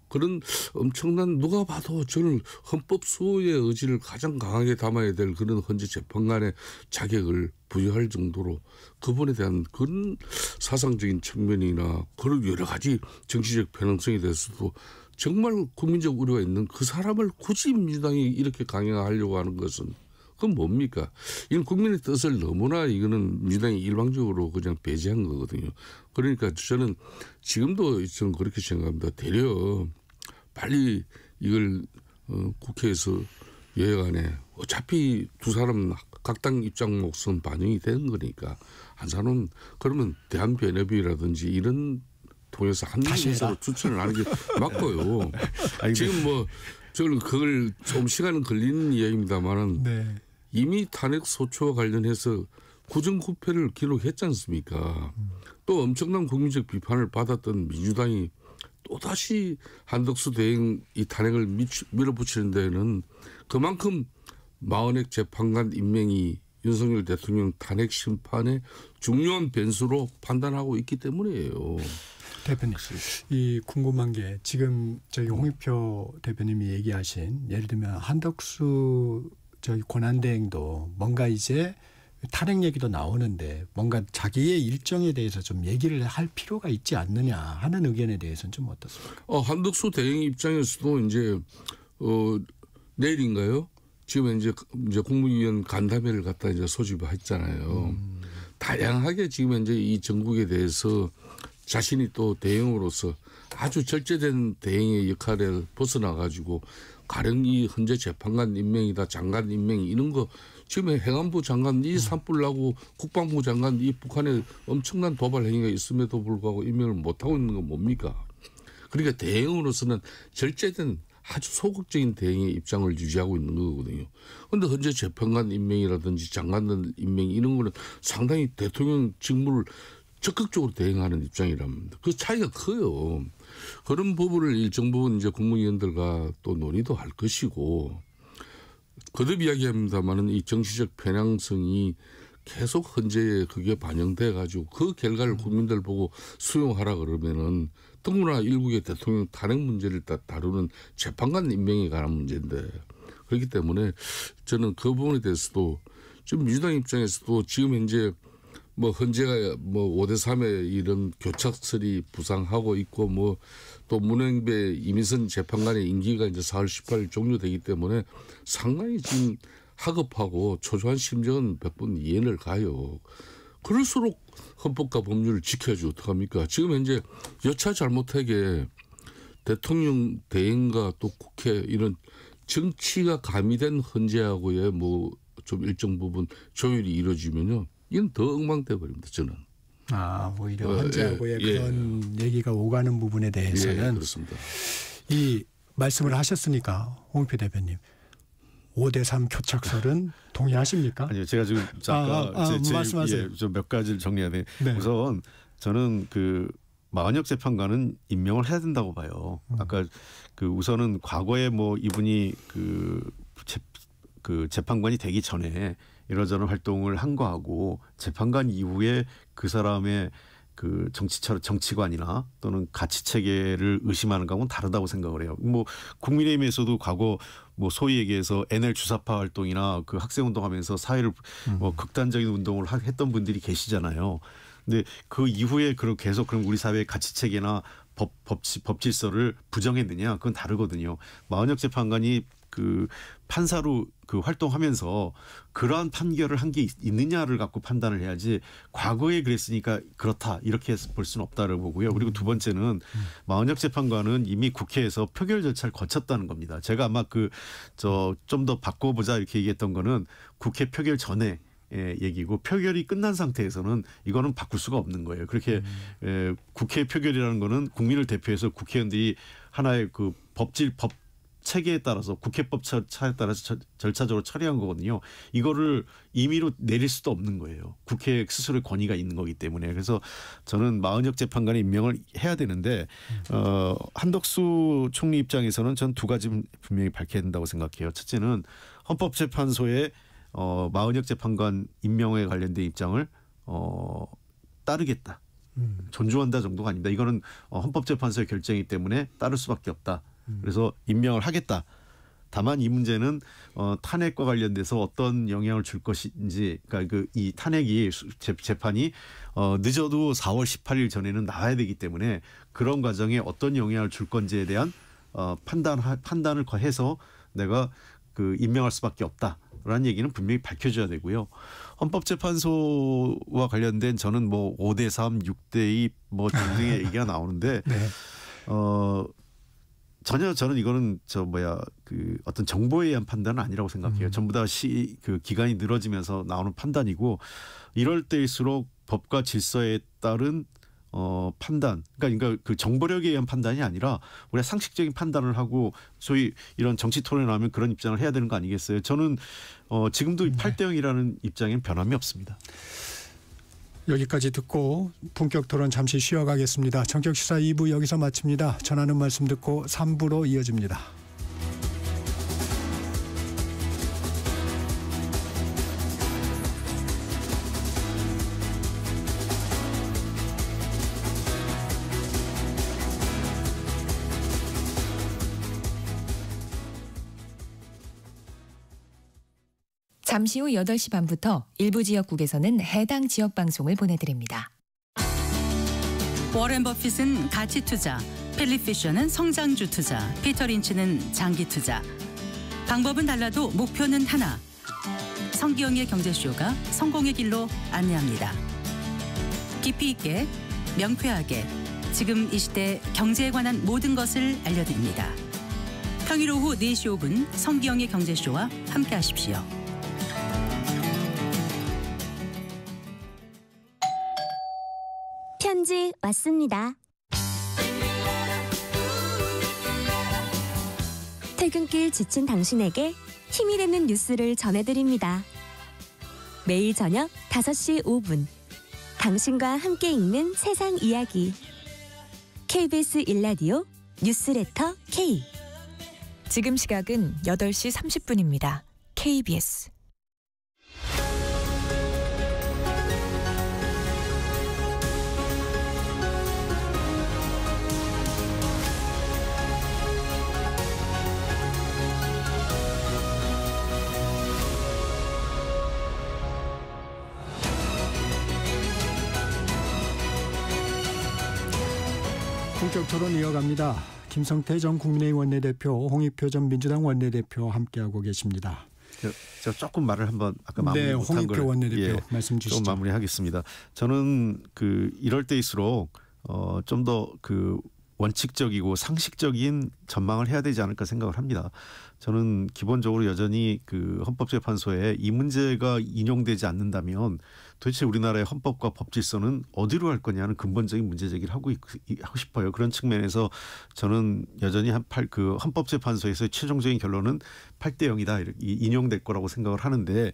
그런 엄청난 누가 봐도 저는 헌법 수호의 의지를 가장 강하게 담아야 될 그런 헌재 재판관의 자격을 부여할 정도로 그분에 대한 그런 사상적인 측면이나 그런 여러 가지 정치적 편향성에 대해서도 정말 국민적 우려가 있는 그 사람을 굳이 민주당이 이렇게 강행하려고 하는 것은 그건 뭡니까? 이건 국민의 뜻을 너무나 이거는 민주당이 일방적으로 그냥 배제한 거거든요. 그러니까 저는 지금도 저는 그렇게 생각합니다. 되려 빨리 이걸 국회에서 여야간에 어차피 두 사람 각 당 입장 몫은 반영이 되는 거니까 한 사람은 그러면 대한변협이라든지 이런 통해서 한민에서 추천을 하는 게 맞고요. 지금 뭐 저는 그걸 좀 시간은 걸리는 이야기입니다만은 네. 이미 탄핵 소추와 관련해서 구정구패를 기록했지 않습니까? 또 엄청난 국민적 비판을 받았던 민주당이 또다시 한덕수 대행 이 탄핵을 밀어붙이는 데는 그만큼 마은혁 재판관 임명이 윤석열 대통령 탄핵 심판의 중요한 변수로 판단하고 있기 때문이에요. 대표님, 이 궁금한 게 지금 저희 홍익표 대표님이 얘기하신 예를 들면 한덕수 저희 권한대행도 뭔가 이제 탄핵 얘기도 나오는데 뭔가 자기의 일정에 대해서 좀 얘기를 할 필요가 있지 않느냐 하는 의견에 대해서는 좀 어떻습니까? 한덕수 대행 입장에서도 이제 내일인가요? 지금 이제 국무위원 간담회를 갖다 이제 소집했잖아요. 다양하게 지금 이제 이 정국에 대해서 자신이 또 대행으로서 아주 절제된 대행의 역할에 벗어나 가지고 가령 이 헌재 재판관 임명이다, 장관 임명이 이런 거 지금 행안부 장관 이 산불나고 국방부 장관 이 북한에 엄청난 도발 행위가 있음에도 불구하고 임명을 못 하고 있는 건 뭡니까? 그러니까 대행으로서는 절제된 아주 소극적인 대응의 입장을 유지하고 있는 거거든요. 그런데 현재 재판관 임명이라든지 장관들 임명 이런 거는 상당히 대통령 직무를 적극적으로 대응하는 입장이랍니다. 그 차이가 커요. 그런 부분을 일정 부분 이제 국무위원들과 또 논의도 할 것이고, 거듭 이야기합니다만은 이 정치적 편향성이 계속 헌재에 그게 반영돼 가지고 그 결과를 국민들 보고 수용하라 그러면은 더구나 일국의 대통령 탄핵 문제를 다루는 재판관 임명에 관한 문제인데, 그렇기 때문에 저는 그 부분에 대해서도 지금 민주당 입장에서도 지금 현재 뭐 헌재가 뭐 5대3의 이런 교착설이 부상하고 있고 뭐 또 문행배 이미선 재판관의 임기가 이제 4월 18일 종료되기 때문에 상당히 지금 하급하고 초조한 심정은 100번 이해를 가요. 그럴수록 헌법과 법률을 지켜야지 어떡합니까? 지금 현재 여차 잘못하게 대통령 대행과 또 국회 이런 정치가 가미된 헌재하고의 뭐 좀 일정 부분 조율이 이루어지면요, 이건 더 엉망돼 버립니다. 저는. 오히려 헌재하고의 그런 얘기가 오가는 부분에 대해서는 그렇습니다. 이 말씀을 하셨으니까 홍익표 대표님 5대3 교착설은 동의하십니까? 아니요, 제가 지금 잠깐 말씀하세요. 좀 몇 가지를 정리해야 돼. 네. 우선 저는 그 마은혁 재판관은 임명을 해야 된다고 봐요. 아까 그 우선은 과거에 뭐 이분이 그 재판관이 되기 전에 이러저런 활동을 한 거하고 재판관 이후에 그 사람의 그 정치관이나 또는 가치 체계를 의심하는 거하고는 다르다고 생각을 해요. 뭐 국민의힘에서도 과거 뭐 소위 얘기해서 NL 주사파 활동이나 그 학생 운동하면서 사회를 뭐 극단적인 운동을 했던 분들이 계시잖아요. 근데 그 이후에 계속 그럼 우리 사회의 가치 체계나 법 질서를 부정했느냐, 그건 다르거든요. 마은혁 재판관이 그 판사로 그 활동하면서 그러한 판결을 한 게 있느냐를 갖고 판단을 해야지 과거에 그랬으니까 그렇다 이렇게 볼 수는 없다를 보고요. 그리고 두 번째는 마은혁 재판관은 이미 국회에서 표결 절차를 거쳤다는 겁니다. 제가 아마 좀 더 바꿔보자 이렇게 얘기했던 거는 국회 표결 전에 얘기고, 표결이 끝난 상태에서는 이거는 바꿀 수가 없는 거예요. 그렇게 국회 표결이라는 거는 국민을 대표해서 국회의원들이 하나의 그 법 체계에 따라서 국회법 차에 따라서 절차적으로 처리한 거거든요. 이거를 임의로 내릴 수도 없는 거예요. 국회 스스로의 권위가 있는 거기 때문에. 그래서 저는 마은혁 재판관의 임명을 해야 되는데 한덕수 총리 입장에서는 전 두 가지 분명히 밝혀야 된다고 생각해요. 첫째는 헌법재판소의 마은혁 재판관 임명에 관련된 입장을 따르겠다. 존중한다 정도가 아닙니다. 이거는 헌법재판소의 결정이기 때문에 따를 수밖에 없다. 그래서 임명을 하겠다. 다만 이 문제는 탄핵과 관련돼서 어떤 영향을 줄 것인지, 그러니까 이 탄핵이 재판이 늦어도 4월 18일 전에는 나와야 되기 때문에 그런 과정에 어떤 영향을 줄 건지에 대한 판단을 해서 내가 그 임명할 수밖에 없다라는 얘기는 분명히 밝혀줘야 되고요. 헌법재판소와 관련된 저는 뭐 5대3, 6대2 뭐 등등의 얘기가 나오는데 네. 전혀 저는 이거는 그 어떤 정보에 의한 판단은 아니라고 생각해요. 전부 다 그 기간이 늘어지면서 나오는 판단이고, 이럴 때일수록 법과 질서에 따른 판단, 그러니까 그 정보력에 의한 판단이 아니라 우리가 상식적인 판단을 하고, 소위 이런 정치 토론에 나오면 그런 입장을 해야 되는 거 아니겠어요? 저는 지금도 8대 0이라는 입장에는 변함이 없습니다. 여기까지 듣고 본격 토론 잠시 쉬어가겠습니다. 전격시사 2부 여기서 마칩니다. 전하는 말씀 듣고 3부로 이어집니다. 잠시 후 8시 반부터 일부 지역국에서는 해당 지역 방송을 보내드립니다. 워렌 버핏은 가치 투자, 필립 피셔는 성장주 투자, 피터 린치는 장기 투자. 방법은 달라도 목표는 하나. 성기영의 경제쇼가 성공의 길로 안내합니다. 깊이 있게, 명쾌하게, 지금 이 시대 경제에 관한 모든 것을 알려드립니다. 평일 오후 4시 5분 성기영의 경제쇼와 함께하십시오. 편지 왔습니다. 퇴근길 지친 당신에게 힘이 되는 뉴스를 전해드립니다. 매일 저녁 5시 5분 당신과 함께 읽는 세상 이야기 KBS 일라디오 뉴스레터 K. 지금 시각은 8시 30분입니다. KBS. 본격 토론 이어갑니다. 김성태 전 국민의힘 원내대표, 홍익표 전 민주당 원내대표 함께하고 계십니다. 제가 조금 말을 한번 아까 마무리 못한 홍익표 걸 원내대표 말씀 주시죠. 좀 마무리하겠습니다. 저는 이럴 때일수록 좀 더 원칙적이고 상식적인 전망을 해야 되지 않을까 생각을 합니다. 저는 기본적으로 여전히 헌법재판소에 이 문제가 인용되지 않는다면 도대체 우리나라의 헌법과 법질서는 어디로 갈 거냐는 근본적인 문제 제기를 하고 싶어요. 그런 측면에서 저는 여전히 헌법재판소에서의 최종적인 결론은 8대 0이다 인용될 거라고 생각을 하는데,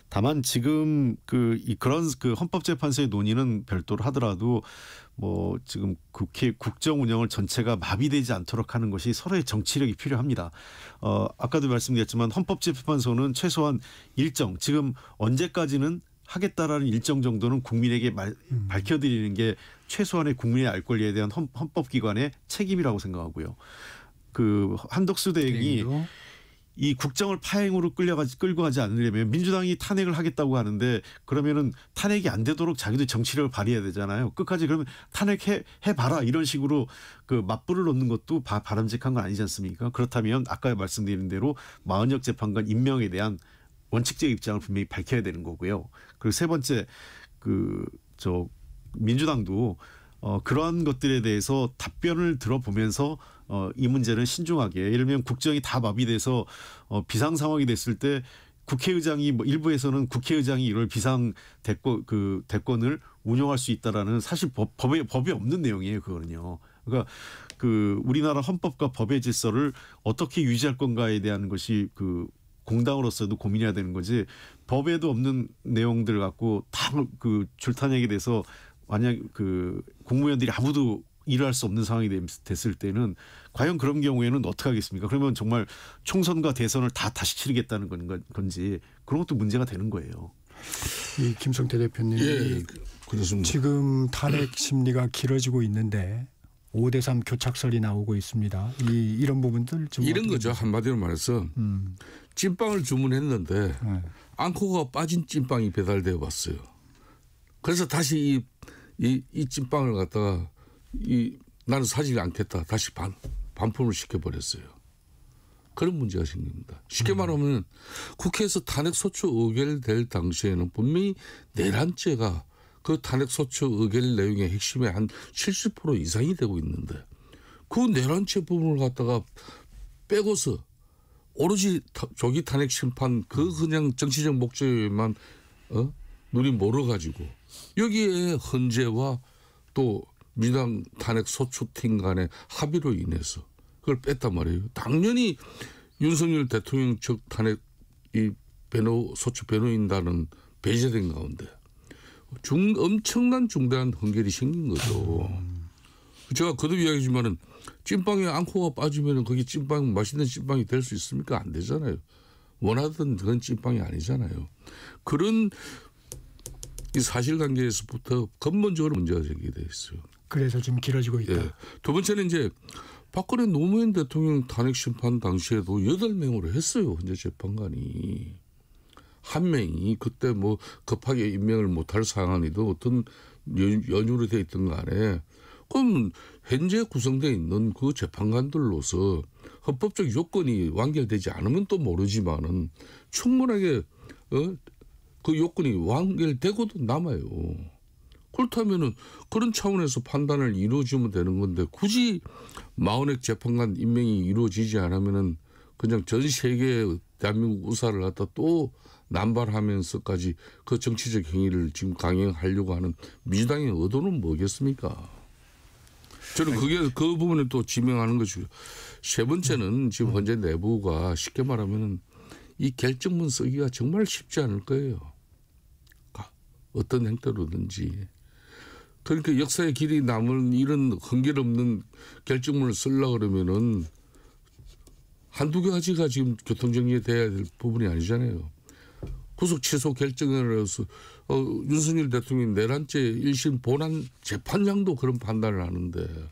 다만 지금 그런 헌법재판소의 논의는 별도로 하더라도 지금 국회 국정 운영을 전체가 마비되지 않도록 하는 것이 서로의 정치력이 필요합니다. 아까도 말씀드렸지만 헌법재판소는 최소한 일정, 지금 언제까지는 하겠다라는 일정 정도는 국민에게 밝혀드리는 게 최소한의 국민의 알 권리에 대한 헌법기관의 책임이라고 생각하고요. 한덕수 대행이 이 국정을 파행으로 끌고 가지 않으려면 민주당이 탄핵을 하겠다고 하는데, 그러면은 탄핵이 안 되도록 자기도 정치력을 발휘해야 되잖아요. 끝까지 그러면 해봐라 이런 식으로 맞불을 놓는 것도 바람직한 건 아니지 않습니까? 그렇다면 아까 말씀드린 대로 마은혁 재판관 임명에 대한 원칙적 입장을 분명히 밝혀야 되는 거고요. 그리고 세 번째, 민주당도 그러한 것들에 대해서 답변을 들어보면서 이 문제는 신중하게, 예를 들면 국정이 다 마비돼서 비상 상황이 됐을 때 국회의장이 일부에서는 국회의장이 이럴 비상 대권을 운영할 수 있다라는, 사실 법에 없는 내용이에요. 그거는요. 그러니까 우리나라 헌법과 법의 질서를 어떻게 유지할 건가에 대한 것이 공당으로서도 고민해야 되는 거지, 법에도 없는 내용들 갖고 다 줄타내게 돼서 만약 국무위원들이 아무도 일을 할 수 없는 상황이 됐을 때는 과연 그런 경우에는 어떻게 하겠습니까? 그러면 정말 총선과 대선을 다시 치르겠다는 건지, 그런 것도 문제가 되는 거예요. 이 김성태 대표님, 그렇습니다. 지금 탄핵 심리가 길어지고 있는데 5대3 교착설이 나오고 있습니다. 이런 부분들 좀 이런 거죠. 한마디로 말해서 찐빵을 주문했는데 앙코가 빠진 찐빵이 배달되어 왔어요. 그래서 다시 이 찐빵을 갖다가 나는 사지 않겠다, 다시 반품을 시켜버렸어요. 그런 문제가 생깁니다. 쉽게 말하면 국회에서 탄핵소추 의결될 당시에는 분명히 내란죄가 그 탄핵소추 의결 내용의 핵심의 한 70% 이상이 되고 있는데, 그 내란죄 부분을 갖다가 빼고서 오로지 조기 탄핵 심판 그냥 정치적 목적에만 눈이 멀어가지고 여기에 헌재와 또 민주당 탄핵 소추팀 간의 합의로 인해서 그걸 뺐단 말이에요. 당연히 윤석열 대통령 측 탄핵 소추 변호인단은 배제된 가운데 엄청난 중대한 헌결이 생긴 거죠. 제가 거듭 이야기하지만은 찐빵에 앙코가 빠지면은 거기 찐빵, 맛있는 찐빵이 될 수 있습니까? 안 되잖아요. 원하던 그런 찐빵이 아니잖아요. 그런 이 사실관계에서부터 근본적으로 문제가 제기되어 있어요. 그래서 좀 길어지고 있다. 예. 두 번째는 이제 박근혜 노무현 대통령 탄핵 심판 당시에도 8명으로 했어요. 현재 재판관이. 한 명이 그때 급하게 임명을 못할 상황이도 어떤 연유로 되어 있던 간에, 그럼 현재 구성되어 있는 그 재판관들로서 헌법적 요건이 완결되지 않으면 또 모르지만은 충분하게 그 요건이 완결되고도 남아요. 그렇다면은 그런 차원에서 판단을 이루어지면 되는 건데, 굳이 마은혁 재판관 임명이 이루어지지 않으면은 그냥 전 세계 대한민국 의사를 갖다 또 남발하면서까지 그 정치적 행위를 지금 강행하려고 하는 민주당의 의도는 뭐겠습니까? 저는 그 부분을 또 지명하는 것이고요. 세 번째는 지금 현재 내부가 쉽게 말하면 이 결정문 쓰기가 정말 쉽지 않을 거예요. 어떤 행태로든지. 그러니까 역사의 길이 남은 이런 흥결없는 결정문을 쓰려고 그러면은 한두 가지가 지금 교통정리돼야 될 부분이 아니잖아요. 구속 취소 결정을 해서 윤석열 대통령이 내란죄 1심 본안 재판장도 그런 판단을 하는데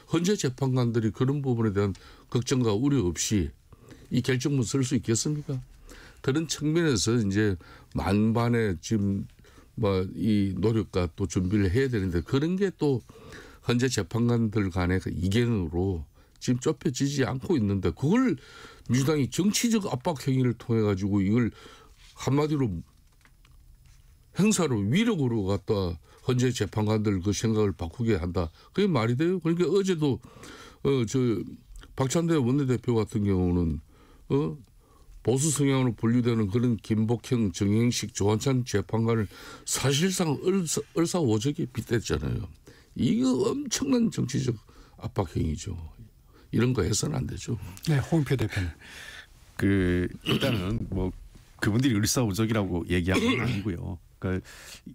현재 재판관들이 그런 부분에 대한 걱정과 우려 없이 이 결정문 쓸 수 있겠습니까? 그런 측면에서 이제 만반의 지금 이 노력과 또 준비를 해야 되는데 그런 게 또 현재 재판관들 간의 이견으로 지금 좁혀지지 않고 있는데 그걸 민주당이 정치적 압박 행위를 통해 가지고 이걸 한마디로 행사로 위력으로 갖다 현재 재판관들 그 생각을 바꾸게 한다. 그게 말이 돼요? 그러니까 어제도 박찬대 원내대표 같은 경우는 보수 성향으로 분류되는 그런 김복형, 정행식, 조한찬 재판관을 사실상 얼사오적에 빗댔잖아요. 이거 엄청난 정치적 압박 행위죠. 이런 거 해서는 안 되죠. 네, 홍표 대표는. 일단은 뭐 그분들이 을사오적이라고 얘기하는 건 아니고요. 그러니까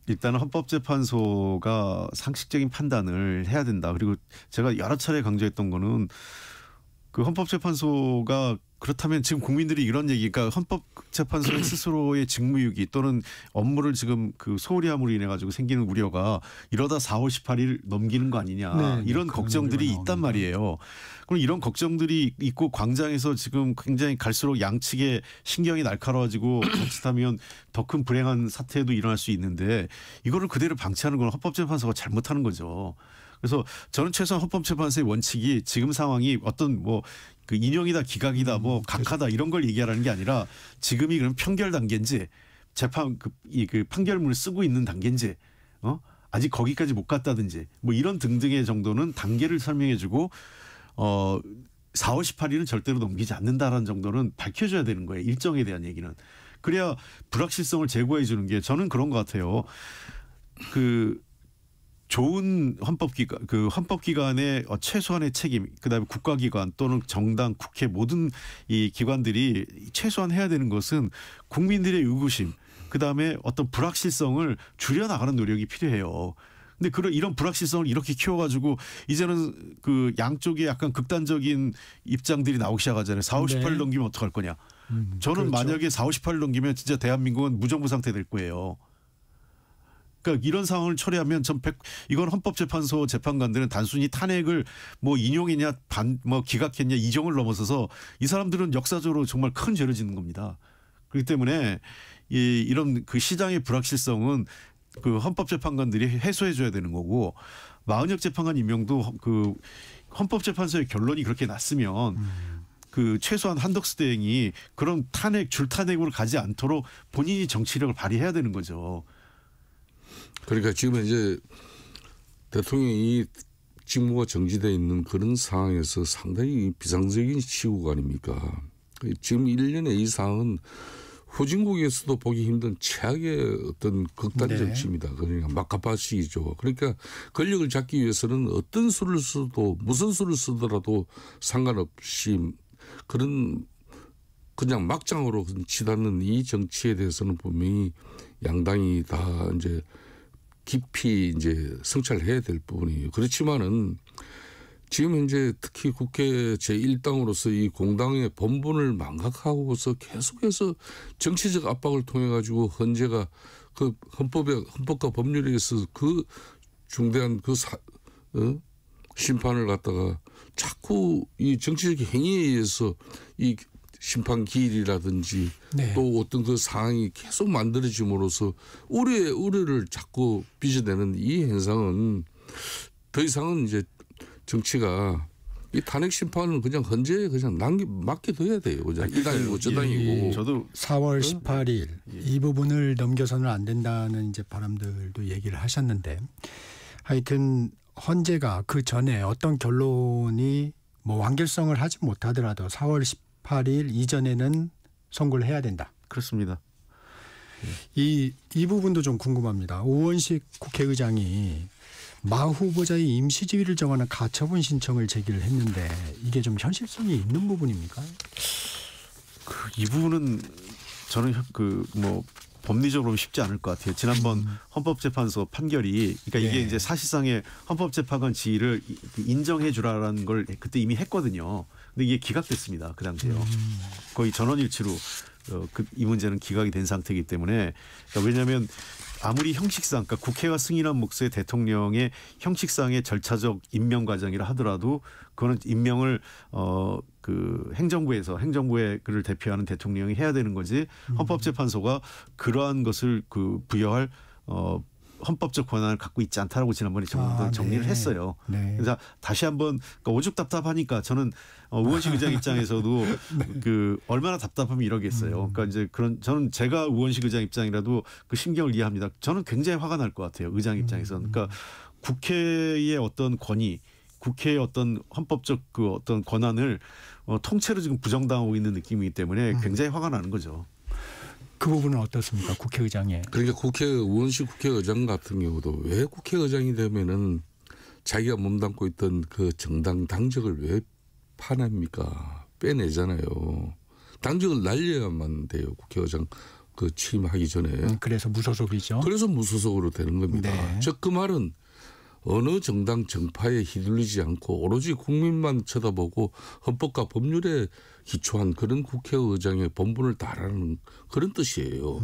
일단은 헌법재판소가 상식적인 판단을 해야 된다. 그리고 제가 여러 차례 강조했던 거는 그 헌법재판소가 그렇다면 지금 국민들이 이런 얘기가 헌법재판소의 스스로의 직무유기 또는 업무를 지금 그 소홀히 함으로 인해 가지고 생기는 우려가 이러다 4월 18일 넘기는 거 아니냐 네, 이런 걱정들이 있단 말이에요. 그럼 이런 걱정들이 있고 광장에서 지금 굉장히 갈수록 양측에 신경이 날카로워지고 자칫하면 더 큰 불행한 사태도 일어날 수 있는데 이거를 그대로 방치하는 건 헌법재판소가 잘못하는 거죠. 그래서 저는 최소한 헌법재판소의 원칙이 지금 상황이 어떤 그 인용이다 기각이다 각하다 이런 걸 얘기하라는 게 아니라 지금이 그럼 평결 단계인지 재판 그 판결문을 쓰고 있는 단계인지 아직 거기까지 못 갔다든지 이런 등등의 정도는 단계를 설명해주고 4월 18일은 절대로 넘기지 않는다라는 정도는 밝혀줘야 되는 거예요. 일정에 대한 얘기는. 그래야 불확실성을 제고해 주는 게 저는 그런 것 같아요. 좋은 헌법기관의 최소한의 책임, 그다음에 국가기관 또는 정당, 국회 모든 이 기관들이 최소한 해야 되는 것은 국민들의 의구심, 그다음에 어떤 불확실성을 줄여나가는 노력이 필요해요. 근데 이런 불확실성을 이렇게 키워가지고 이제는 그 양쪽에 약간 극단적인 입장들이 나오기 시작하잖아요. 4월 18일 넘기면 어떡할 거냐. 저는 그렇죠. 만약에 4월 18일 넘기면 진짜 대한민국은 무정부 상태 될 거예요. 그러니까 이런 상황을 처리하면 이건 헌법재판소 재판관들은 단순히 탄핵을 인용했냐 기각했냐 이정을 넘어서서 이 사람들은 역사적으로 정말 큰 죄를 짓는 겁니다. 그렇기 때문에 이런 그 시장의 불확실성은 그 헌법재판관들이 해소해 줘야 되는 거고 마은혁 재판관 임명도 그 헌법재판소의 결론이 그렇게 났으면 그 최소한 한덕수 대행이 그런 줄탄핵으로 가지 않도록 본인이 정치력을 발휘해야 되는 거죠. 그러니까 지금 이제 대통령이 직무가 정지되어 있는 그런 상황에서 상당히 비상적인 시국 아닙니까? 지금 1년의 이 상황은 후진국에서도 보기 힘든 최악의 어떤 극단 정치입니다. 그러니까 막가파식이죠. 그러니까 권력을 잡기 위해서는 어떤 수를 써도 무슨 수를 쓰더라도 상관없이 그런 그냥 막장으로 치닫는 이 정치에 대해서는 분명히 양당이 다 이제 깊이 이제 성찰해야 될 부분이에요. 그렇지만은 지금 현재 특히 국회 제1당으로서 이 공당의 본분을 망각하고서 계속해서 정치적 압박을 통해 가지고 헌재가 그 헌법과 법률에 의해서 그 중대한 심판을 갖다가 자꾸 이 정치적 행위에 의해서 이 심판 기일이라든지 또 어떤 그 상황이 계속 만들어짐으로써 우려를 자꾸 빚어내는 이 현상은 더 이상은 이제 정치가 이 탄핵 심판은 그냥 헌재에 그냥 맡겨둬야 돼요. 그냥 이 당이고 저 당이고. 저도 4월 18일 이 부분을 넘겨서는 안 된다는 이제 바람들도 얘기를 하셨는데 하여튼 헌재가 그 전에 어떤 결론이 완결성을 하지 못하더라도 4월 18일 이전에는 선고를 해야 된다. 그렇습니다. 이 부분도 좀 궁금합니다. 오원식 국회의장이 마 후보자의 임시지위를 정하는 가처분 신청을 제기를 했는데 이게 좀 현실성이 있는 부분입니까? 이 부분은 저는 법리적으로 쉽지 않을 것 같아요. 지난번 헌법재판소 판결이 그러니까 이게 이제 사실상의 헌법재판관 지위를 인정해 주라라는 걸 그때 이미 했거든요. 근데 이게 기각됐습니다. 그 당시에요. 거의 전원일치로 이 문제는 기각이 된 상태이기 때문에 그러니까 왜냐하면 아무리 형식상 그러니까 국회가 승인한 몫의 대통령의 형식상의 절차적 임명 과정이라 하더라도 그거는 임명을 행정부에서 행정부의 그를 대표하는 대통령이 해야 되는 거지 헌법재판소가 그러한 것을 부여할 헌법적 권한을 갖고 있지 않다라고 지난번에 정리를 했어요. 네. 그래서 다시 한번 그러니까 오죽 답답하니까 저는 우원식 의장 입장에서도 얼마나 답답하면 이러겠어요. 그러니까 이제 저는 제가 우원식 의장 입장이라도 그 심경을 이해합니다. 저는 굉장히 화가 날 것 같아요. 의장 입장에서는. 그러니까 국회의 어떤 권위, 국회의 어떤 헌법적 어떤 권한을 통째로 지금 부정당하고 있는 느낌이기 때문에 굉장히 화가 나는 거죠. 그 부분은 어떻습니까? 국회의장에. 그러니까 우원식 국회의장 같은 경우도 왜 국회의장이 되면은 자기가 몸담고 있던 그 정당 당적을 왜 파냅니까? 빼내잖아요. 당적을 날려야만 돼요. 국회의장 취임하기 전에. 그래서 무소속이죠. 그래서 무소속으로 되는 겁니다. 네. 즉 그 말은 어느 정당 정파에 휘둘리지 않고 오로지 국민만 쳐다보고 헌법과 법률에 기초한 그런 국회의장의 본분을 다하는 그런 뜻이에요.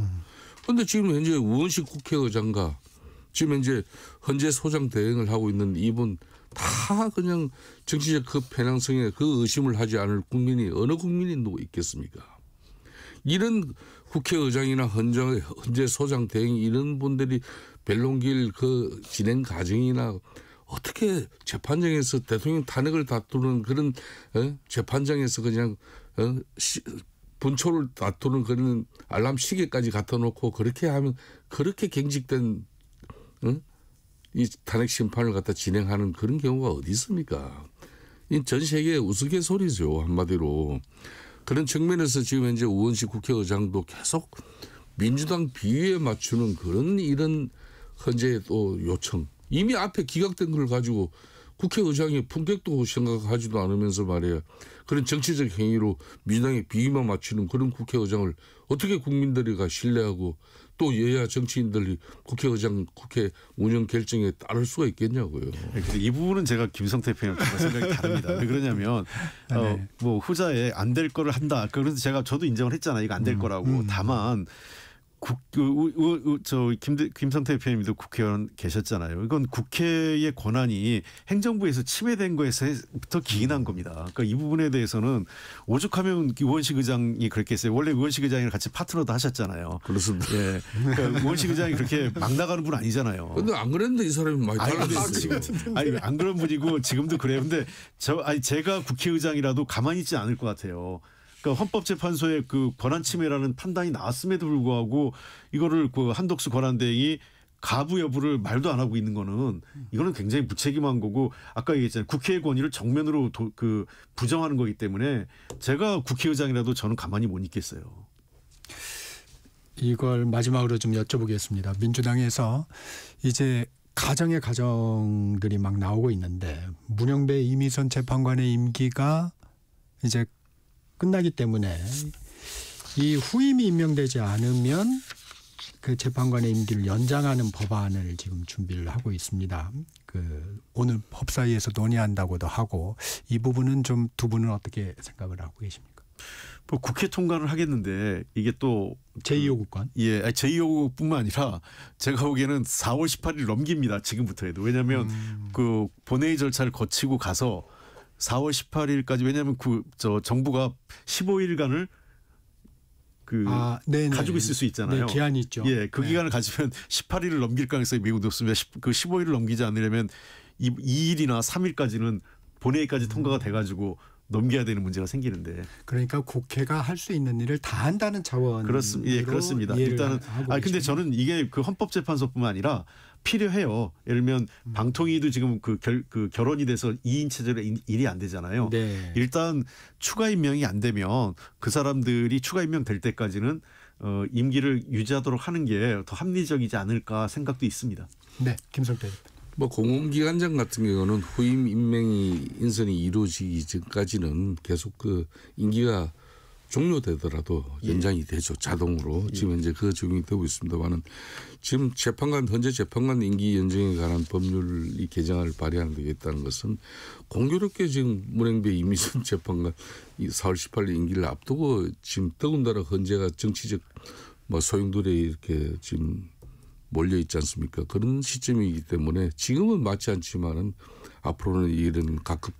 그런데 지금 현재 우원식 국회의장과 지금 현재 소장 대행을 하고 있는 이분 다 그냥 정치적 그 편향성에 그 의심을 하지 않을 국민이 어느 국민이 누구 있겠습니까? 이런 국회의장이나 현재 소장 대행 이런 분들이 변론길 진행 과정이나 어떻게 재판장에서 대통령 탄핵을 다투는 그런 재판장에서 그냥 분초를 다투는 그런 알람 시계까지 갖다 놓고 그렇게 하면 그렇게 경직된 이 탄핵 심판을 갖다 진행하는 그런 경우가 어디 있습니까? 이 전 세계의 우스갯소리죠 한마디로. 그런 측면에서 지금 현재 우원식 국회의장도 계속 민주당 비위에 맞추는 이런 현재 또 요청. 이미 앞에 기각된 걸 가지고 국회의장의 품격도 생각하지도 않으면서 말이야. 그런 정치적 행위로 민주당의 비위만 맞추는 그런 국회의장을 어떻게 국민들이 신뢰하고 또 여야 정치인들이 국회 운영 결정에 따를 수가 있겠냐고요. 근데 이 부분은 제가 김성태 대표님과 생각이 다릅니다. 왜 그러냐면 후자에 안 될 거를 한다. 그래서 저도 인정을 했잖아요. 이거 안 될 거라고. 다만 김성태 대표님도 국회의원 계셨잖아요. 이건 국회의 권한이 행정부에서 침해된 거에서부터 기인한 겁니다. 그러니까 이 부분에 대해서는 오죽하면 우원식 의장이 그렇게 했어요. 원래 우원식 의장이랑 같이 파트너도 하셨잖아요. 그렇습니다. 예. 그러니까 우원식 의장이 그렇게 막 나가는 분 아니잖아요. 그런데 안 그랬는데 이 사람이 많이 달라졌어요. 안 그런 분이고 지금도 그래요. 근데 제가 국회의장이라도 가만히 있지 않을 것 같아요. 그러니까 헌법재판소의 권한 침해라는 판단이 나왔음에도 불구하고 이거를 한덕수 권한대행이 가부 여부를 말도 안 하고 있는 거는 이거는 굉장히 무책임한 거고 아까 얘기했잖아요. 국회의 권위를 정면으로 부정하는 거기 때문에 제가 국회의장이라도 저는 가만히 못 있겠어요. 이걸 마지막으로 좀 여쭤보겠습니다. 민주당에서 이제 가정들이 막 나오고 있는데 문영배 이미선 재판관의 임기가 이제 끝나기 때문에 이 후임이 임명되지 않으면 그 재판관의 임기를 연장하는 법안을 지금 준비를 하고 있습니다. 오늘 법사위에서 논의한다고도 하고 이 부분은 좀 두 분은 어떻게 생각을 하고 계십니까? 국회 통과를 하겠는데 이게 또 제2요구권? 예, 제2요구뿐만 아니라 제가 보기에는 4월 18일 넘깁니다. 지금부터 해도. 왜냐하면 본회의 절차를 거치고 가서 4월 18일까지 왜냐하면 정부가 15일간을 가지고 있을 수 있잖아요. 네, 기한이 있죠. 예, 그 기간을 가지면 18일을 넘길 가능성이 매우 높습니다. 15일을 넘기지 않으려면 2일이나 3일까지는 본회의까지 통과가 돼가지고 넘겨야 되는 문제가 생기는데. 그러니까 국회가 할 수 있는 일을 다 한다는 차원으로 그렇습니다. 일단은 근데 저는 이게 헌법재판소뿐만 아니라 필요해요. 예를 들면 방통위도 지금 결혼이 돼서 2인 체제로 일이 안 되잖아요. 네. 일단 추가 임명이 안 되면 그 사람들이 추가 임명될 때까지는 임기를 유지하도록 하는 게 더 합리적이지 않을까 생각도 있습니다. 네, 김성태. 뭐 공공기관장 같은 경우는 후임 인선이 이루어지기 전까지는 계속 그 임기가 종료되더라도 연장이 되죠. 자동으로. 지금 현재 그 적용이 되고 있습니다만은 지금 현재 재판관 임기 연장에 관한 법률이 개정안을 발의하는 데 있다는 것은 공교롭게 지금 문행배 이미선 재판관 4월 18일 임기를 앞두고 지금 더군다나 헌재가 정치적 뭐 소용돌이에 이렇게 지금 몰려 있지 않습니까? 그런 시점이기 때문에 지금은 맞지 않지만은 앞으로는 이런 각급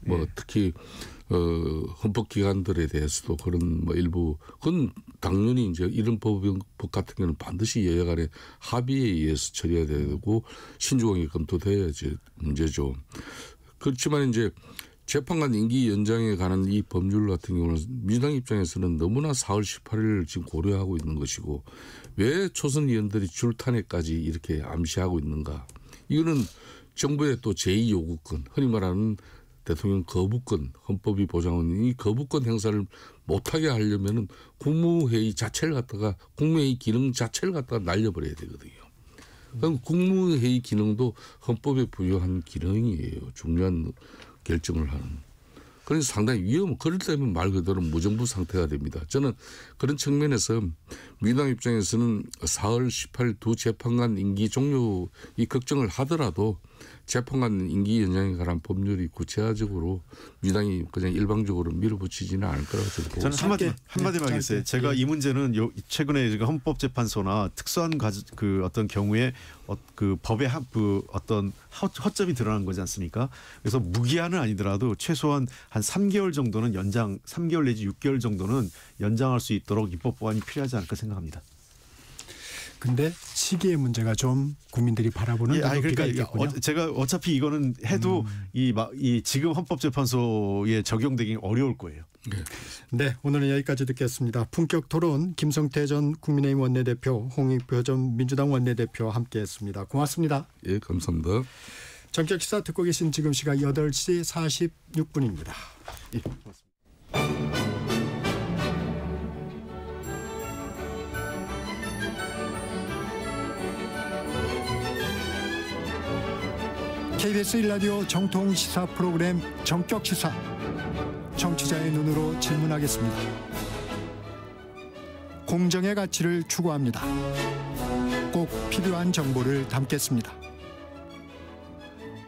뭐 특히 헌법기관들에 대해서도 그런 뭐 일부 그건 당연히 이제 이런 법 같은 경우는 반드시 여야 간의 합의에 의해서 처리해야 되고 신중하게 검토돼야지 문제죠. 그렇지만 이제 재판관 임기 연장에 관한 이 법률 같은 경우는 민주당 입장에서는 너무나 4월 18일을 지금 고려하고 있는 것이고 왜 초선 의원들이 줄탄핵까지 이렇게 암시하고 있는가. 이거는 정부의 또 제2요구권 흔히 말하는 대통령 거부권 헌법이 보장하는 이 거부권 행사를 못하게 하려면은 국무회의 자체를 갖다가 국무회의 기능 자체를 갖다가 날려버려야 되거든요. 그럼 국무회의 기능도 헌법에 부여한 기능이에요. 중요한 결정을 하는. 그래서 상당히 그럴 때면 말 그대로 무정부 상태가 됩니다. 저는 그런 측면에서 민주당 입장에서는 4월 18일 두 재판관 임기 종료 이 걱정을 하더라도 재판관 임기 연장에 관한 법률이 구체화적으로 민주당이 그냥 일방적으로 밀어붙이지는 않을 거라고 저는 한마디만 하겠어요. 제가 이 문제는 최근에 헌법재판소나 특수한 그 어떤 경우에 그 법의 그 어떤 허점이 드러난 거지 않습니까? 그래서 무기한은 아니더라도 최소한 한 3개월 정도는 3개월 내지 6개월 정도는 연장할 수 있도록 입법 보완이 필요하지 않을까 생각합니다. 근데 시기의 문제가 좀 국민들이 바라보는 그러니까 있겠군요. 제가 어차피 이거는 해도 이 지금 헌법재판소에 적용되기 어려울 거예요. 네, 오늘은 여기까지 듣겠습니다. 품격 토론 김성태 전 국민의힘 원내대표, 홍익표 전 민주당 원내대표와 함께했습니다. 고맙습니다. 예, 감사합니다. 정격시사 듣고 계신 지금 시각 8시 46분입니다. 예, 고맙습니다. KBS 1라디오 정통 시사 프로그램 정격시사. 정치자의 눈으로 질문하겠습니다. 공정의 가치를 추구합니다. 꼭 필요한 정보를 담겠습니다.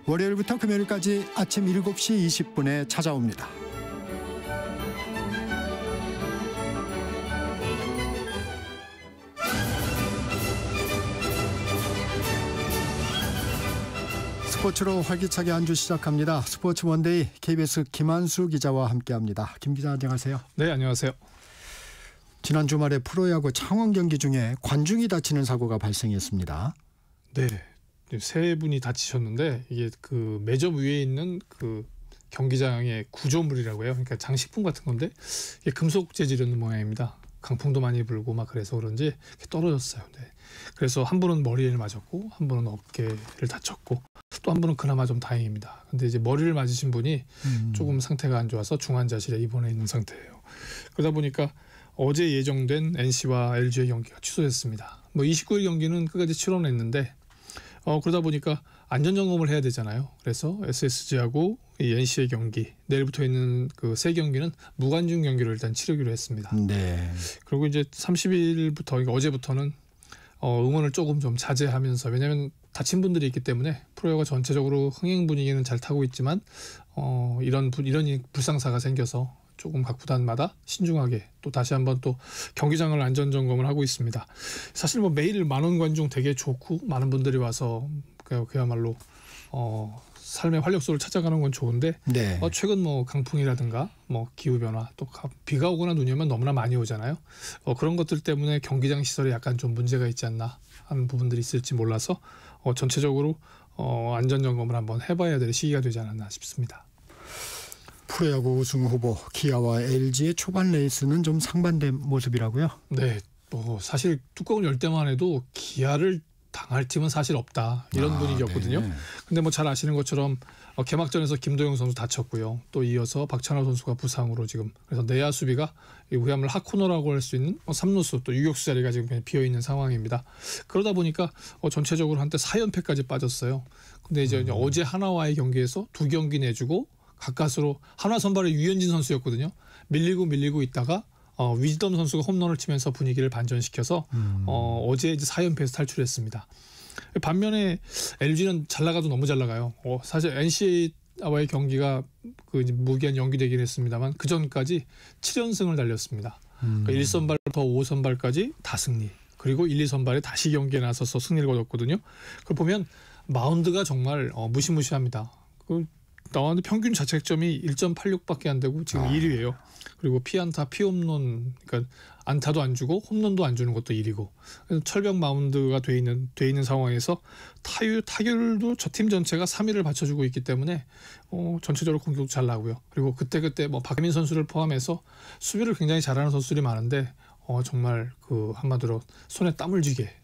월요일부터 금요일까지 아침 7시 20분에 찾아옵니다. 스포츠로 활기차게 한 주 시작합니다. 스포츠 원데이 KBS 김한수 기자와 함께합니다. 김 기자 안녕하세요. 네, 안녕하세요. 지난 주말에 프로야구 창원 경기 중에 관중이 다치는 사고가 발생했습니다. 네, 세 분이 다치셨는데 이게 그 매점 위에 있는 그 경기장의 구조물이라고 해요. 그러니까 장식품 같은 건데 이게 금속 재질이었는 모양입니다. 강풍도 많이 불고 막 그래서 그런지 이렇게 떨어졌어요. 네. 그래서 한 분은 머리를 맞았고 한 분은 어깨를 다쳤고 또 한 분은 그나마 좀 다행입니다. 근데 이제 머리를 맞으신 분이 조금 상태가 안 좋아서 중환자실에 입원해 있는 상태예요. 그러다 보니까 어제 예정된 NC와 LG의 경기가 취소됐습니다. 뭐 29일 경기는 끝까지 치러냈는데 그러다 보니까 안전점검을 해야 되잖아요. 그래서 SSG하고 이 NC의 경기 내일부터 있는 그 세 경기는 무관중 경기를 일단 치르기로 했습니다. 네. 그리고 이제 30일부터 그러니까 어제부터는 응원을 조금 좀 자제하면서 왜냐하면 다친 분들이 있기 때문에 프로야구가 전체적으로 흥행 분위기는 잘 타고 있지만 이런 불상사가 생겨서 조금 각 구단마다 신중하게 또 다시 한번 또 경기장을 안전 점검을 하고 있습니다. 사실 뭐 매일 만원 관중 되게 좋고 많은 분들이 와서 그야말로 삶의 활력소를 찾아가는 건 좋은데 네. 최근 뭐 강풍이라든가 뭐 기후 변화 또 비가 오거나 눈이 오면 너무나 많이 오잖아요. 그런 것들 때문에 경기장 시설에 약간 좀 문제가 있지 않나 하는 부분들이 있을지 몰라서 전체적으로 안전 점검을 한번 해봐야 될 시기가 되지 않았나 싶습니다. 프로야구 우승 후보 기아와 LG의 초반 레이스는 좀 상반된 모습이라고요? 네, 사실 뚜껑을 열 때만 해도 기아를 당할 팀은 사실 없다 이런 분위기였거든요. 네. 근데 뭐 잘 아시는 것처럼 개막전에서 김도영 선수 다쳤고요. 또 이어서 박찬호 선수가 부상으로 지금 그래서 내야 수비가 우리야말로 핫코너라고 할 수 있는 3루수 또 유격수 자리가 지금 비어 있는 상황입니다. 그러다 보니까 전체적으로 한때 4연패까지 빠졌어요. 근데 이제 어제 하나와의 경기에서 2경기 내주고 가까스로 하나 선발의 유현진 선수였거든요. 밀리고 있다가 위즈덤 선수가 홈런을 치면서 분위기를 반전시켜서 어제 이제 4연패에서 탈출했습니다. 반면에 LG는 잘 나가도 너무 잘 나가요. 사실 NCA와의 경기가 그 무기한 연기되긴 했습니다만 그 전까지 7연승을 달렸습니다. 그러니까 1선발부터 5선발까지 다 승리. 그리고 1, 2선발에 다시 경기에 나서서 승리를 거뒀거든요. 그걸 보면 마운드가 정말 무시무시합니다. 나왔는데 평균 자책점이 1.86밖에 안 되고 지금 1위예요. 그리고 피안타, 피홈런, 그러니까 안타도 안 주고 홈런도 안 주는 것도 1위고. 그래서 철벽 마운드가 돼 있는 상황에서 타율도 저 팀 전체가 3위를 받쳐주고 있기 때문에 전체적으로 공격도 잘 나고요. 그리고 그때 뭐 박민 선수를 포함해서 수비를 굉장히 잘하는 선수들이 많은데 정말 그 한마디로 손에 땀을 쥐게.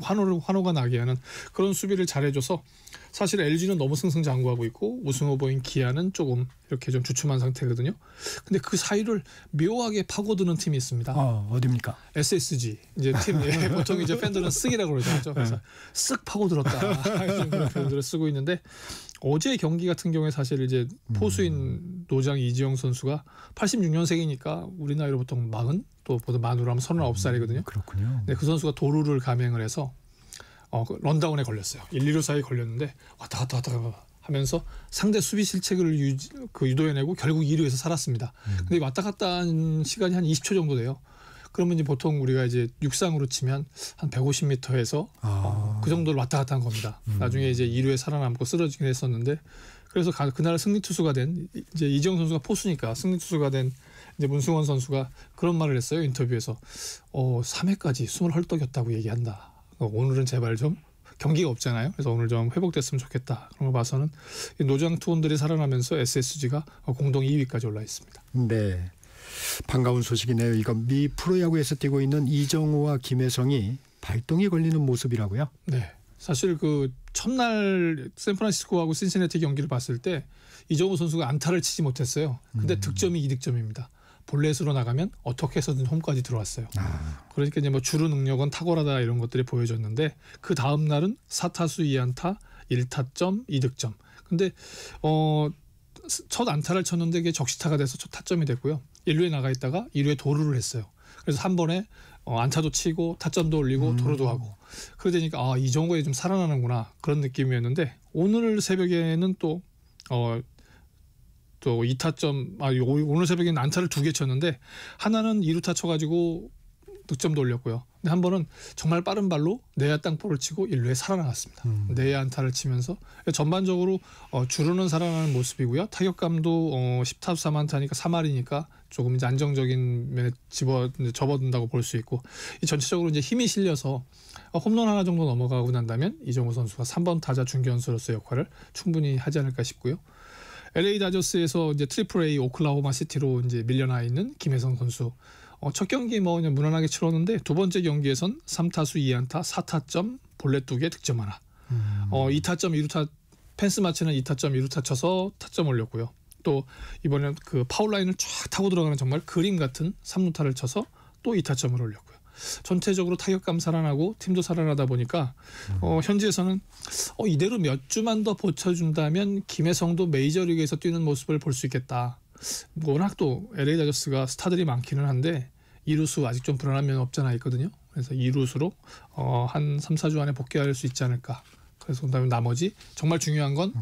환호가 나게 하는 그런 수비를 잘해줘서 사실 LG는 너무 승승장구하고 있고 우승 후보인 기아는 조금 이렇게 좀 주춤한 상태거든요. 근데 그 사이를 묘하게 파고드는 팀이 있습니다. 어디입니까? SSG 이제 팀 보통 이제 팬들은 쓱이라고 그러죠. 그래서 쓱 파고들었다 그런 표현들을 쓰고 있는데 어제 경기 같은 경우에 사실 이제 포수인 노장 이지영 선수가 86년생이니까 우리 나이로 보통 40 또 보다 만으로 하면 39살이거든요. 그렇군요. 네, 그 선수가 도루를 감행을 해서 런다운에 걸렸어요. 1, 2루 사이에 걸렸는데 왔다 갔다 하면서 상대 수비 실책을 유도해내고 결국 2루에서 살았습니다. 근데 왔다 갔다 한 시간이 한 20초 정도 돼요. 그러면 이제 보통 우리가 이제 육상으로 치면 한 150m에서 그 정도를 왔다 갔다 한 겁니다. 나중에 이제 2루에 살아남고 쓰러지긴 했었는데 그래서 그날 승리 투수가 된 이제 이지영 선수가 포수니까 승리 투수가 된 이제 문승원 선수가 그런 말을 했어요. 인터뷰에서 3회까지 숨을 헐떡였다고 얘기한다. 오늘은 제발 좀 경기가 없잖아요. 그래서 오늘 좀 회복됐으면 좋겠다. 그런 거 봐서는 노장 투혼들이 살아나면서 SSG가 공동 2위까지 올라 있습니다. 네, 반가운 소식이네요. 이건 미 프로야구에서 뛰고 있는 이정우와 김혜성이 발동이 걸리는 모습이라고요? 네, 사실 그 첫날 샌프란시스코하고 신시내티 경기를 봤을 때 이정우 선수가 안타를 치지 못했어요. 근데 득점이 2득점입니다. 볼넷으로 나가면 어떻게 해서든 홈까지 들어왔어요. 그러니까 이제 뭐 주루 능력은 탁월하다 이런 것들이 보여졌는데 그 다음 날은 4타수 2안타 1타점 2득점. 근데 첫 안타를 쳤는데 이게 적시타가 돼서 첫 타점이 됐고요. 1루에 나가 있다가 2루에 도루를 했어요. 그래서 한 번에 안타도 치고 타점도 올리고 도루도 하고 그러니까 이정우가 좀 살아나는구나 그런 느낌이었는데 오늘 새벽에는 또 2타점 오늘 새벽에는 안타를 2개 쳤는데 하나는 2루타 쳐가지고 득점도 올렸고요. 근데 한 번은 정말 빠른 발로 내야 땅볼을 치고 1루에 살아나갔습니다. 내야 안타를 치면서 전반적으로 주루는 살아나는 모습이고요. 타격감도 10타수 3안타니까 3할이니까 조금 이제 안정적인 면에 접어든다고 볼 수 있고 전체적으로 이제 힘이 실려서 홈런 하나 정도 넘어가고 난다면 이정우 선수가 3번 타자 중견수로서의 역할을 충분히 하지 않을까 싶고요. LA 다저스에서 이제 트리플 A 오클라호마 시티로 이제 밀려나 있는 김혜성 선수. 첫 경기 뭐 그냥 무난하게 치렀는데 두 번째 경기에선 3타수 2안타 4타점 볼넷 2개 득점 하나. 2타점 2루타 펜스 마치는 2타점 2루타 쳐서 타점 올렸고요. 또 이번엔 그 파울 라인을 쫙 타고 들어가는 정말 그림 같은 3루타를 쳐서 또 2타점을 올렸고요. 전체적으로 타격감 살아나고 팀도 살아나다 보니까 현지에서는 이대로 몇 주만 더 버텨준다면 김혜성도 메이저리그에서 뛰는 모습을 볼 수 있겠다. 워낙 또 LA 다저스가 스타들이 많기는 한데 2루수 아직 좀 불안한 면 없잖아 있거든요. 그래서 2루수로 한 3, 4주 안에 복귀할 수 있지 않을까. 그래서 그다음에 나머지 정말 중요한 건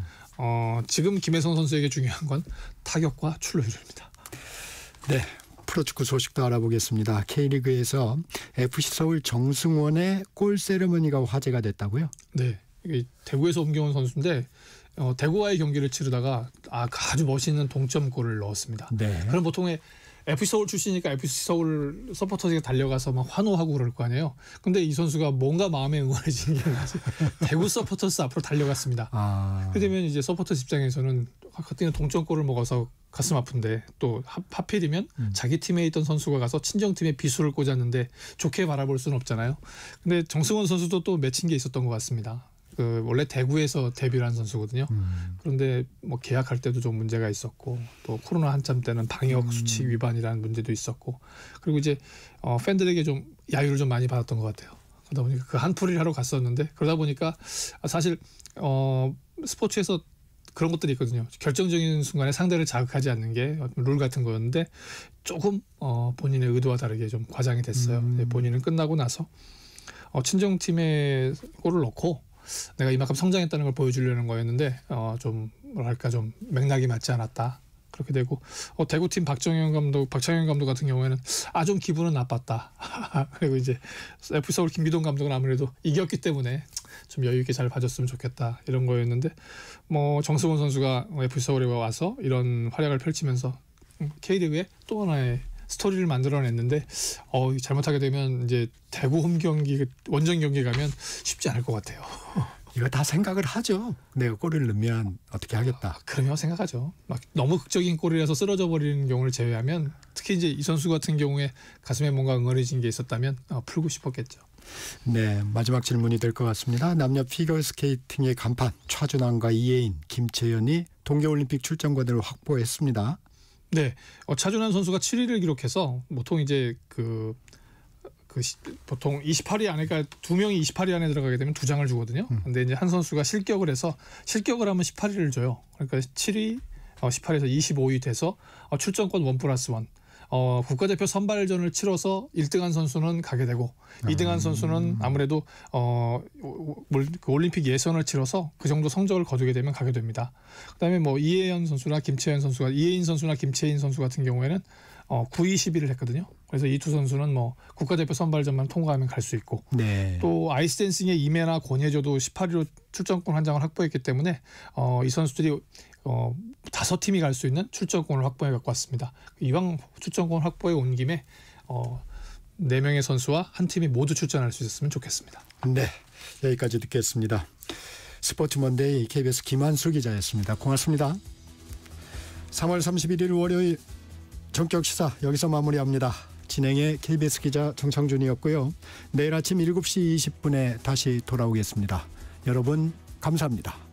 지금 김혜성 선수에게 중요한 건 타격과 출루율입니다. 네. 프로축구 소식도 알아보겠습니다. K리그에서 FC 서울 정승원의 골 세레머니가 화제가 됐다고요? 네. 이게 대구에서 옮겨온 선수인데 대구와의 경기를 치르다가 아주 멋있는 동점골을 넣었습니다. 네. 그럼 보통의 FC 서울 출신이니까 FC 서울 서포터즈가 달려가서 막 환호하고 그럴 거 아니에요. 근데 이 선수가 뭔가 마음에 응원해진 게 있는지 대구 서포터스 앞으로 달려갔습니다. 그렇게 되면 이제 서포터즈 입장에서는 그때는 동점골을 먹어서 가슴 아픈데 또 하필이면 자기 팀에 있던 선수가 가서 친정팀에 비수를 꽂았는데 좋게 바라볼 수는 없잖아요. 근데 정승원 선수도 또 맺힌 게 있었던 것 같습니다. 그 원래 대구에서 데뷔를 한 선수거든요. 그런데 뭐 계약할 때도 좀 문제가 있었고 또 코로나 한참 때는 방역 수칙 위반이라는 문제도 있었고 그리고 이제 팬들에게 좀 야유를 좀 많이 받았던 것 같아요. 그러다 보니까 그 한풀이를 하러 갔었는데 그러다 보니까 사실 스포츠에서 그런 것들이 있거든요. 결정적인 순간에 상대를 자극하지 않는 게 룰 같은 거였는데 조금 본인의 의도와 다르게 좀 과장이 됐어요. 본인은 끝나고 나서 친정팀에 골을 넣고 내가 이만큼 성장했다는 걸 보여주려는 거였는데 좀 뭐랄까 좀 맥락이 맞지 않았다. 그렇게 되고 대구팀 박창현 감독 같은 경우에는 좀 기분은 나빴다. 그리고 이제 FC 서울 김기동 감독은 아무래도 이겼기 때문에 좀 여유 있게 잘 봐줬으면 좋겠다 이런 거였는데 뭐 정승원 선수가 FC 서울에 와서 이런 활약을 펼치면서 K리그에 또 하나의 스토리를 만들어냈는데 잘못하게 되면 이제 대구 홈 경기 원정 경기 가면 쉽지 않을 것 같아요. 이거 다 생각을 하죠. 내가 골을 넣으면 어떻게 하겠다. 그럼요, 생각하죠. 막 너무 극적인 골이라서 쓰러져 버리는 경우를 제외하면 특히 이제 이 선수 같은 경우에 가슴에 뭔가 응어리진 게 있었다면 풀고 싶었겠죠. 네, 마지막 질문이 될 것 같습니다. 남녀 피겨스케이팅의 간판 차준환과 이예인, 김채연이 동계올림픽 출전권을 확보했습니다. 네, 차준환 선수가 7위를 기록해서 보통 이제 보통 28위 안에 그러니까 2명이 28위 안에 들어가게 되면 2장을 주거든요. 근데 이제 한 선수가 실격을 해서 실격을 하면 18위를 줘요. 그러니까 7위, 18위에서 25위 돼서 출전권 1+1. 국가대표 선발전을 치러서 1등한 선수는 가게 되고 2등한 선수는 아무래도 올림픽 예선을 치러서 그 정도 성적을 거두게 되면 가게 됩니다. 그다음에 뭐 이혜인 선수나 김채인 선수 같은 경우에는 9위 10위를 했거든요. 그래서 이 두 선수는 뭐 국가대표 선발전만 통과하면 갈 수 있고 또 아이스댄싱의 이매나 권혜조도 18위로 출전권 한 장을 확보했기 때문에 이 선수들이 5팀이 갈 수 있는 출전권을 확보해 갖고 왔습니다. 이왕 출전권 확보해 온 김에 4명의 선수와 한 팀이 모두 출전할 수 있었으면 좋겠습니다. 네, 여기까지 듣겠습니다. 스포츠 먼데이 KBS 김한수 기자였습니다. 고맙습니다. 3월 31일 월요일 전격 시사 여기서 마무리합니다. 진행의 KBS 기자 정창준이었고요. 내일 아침 7시 20분에 다시 돌아오겠습니다. 여러분 감사합니다.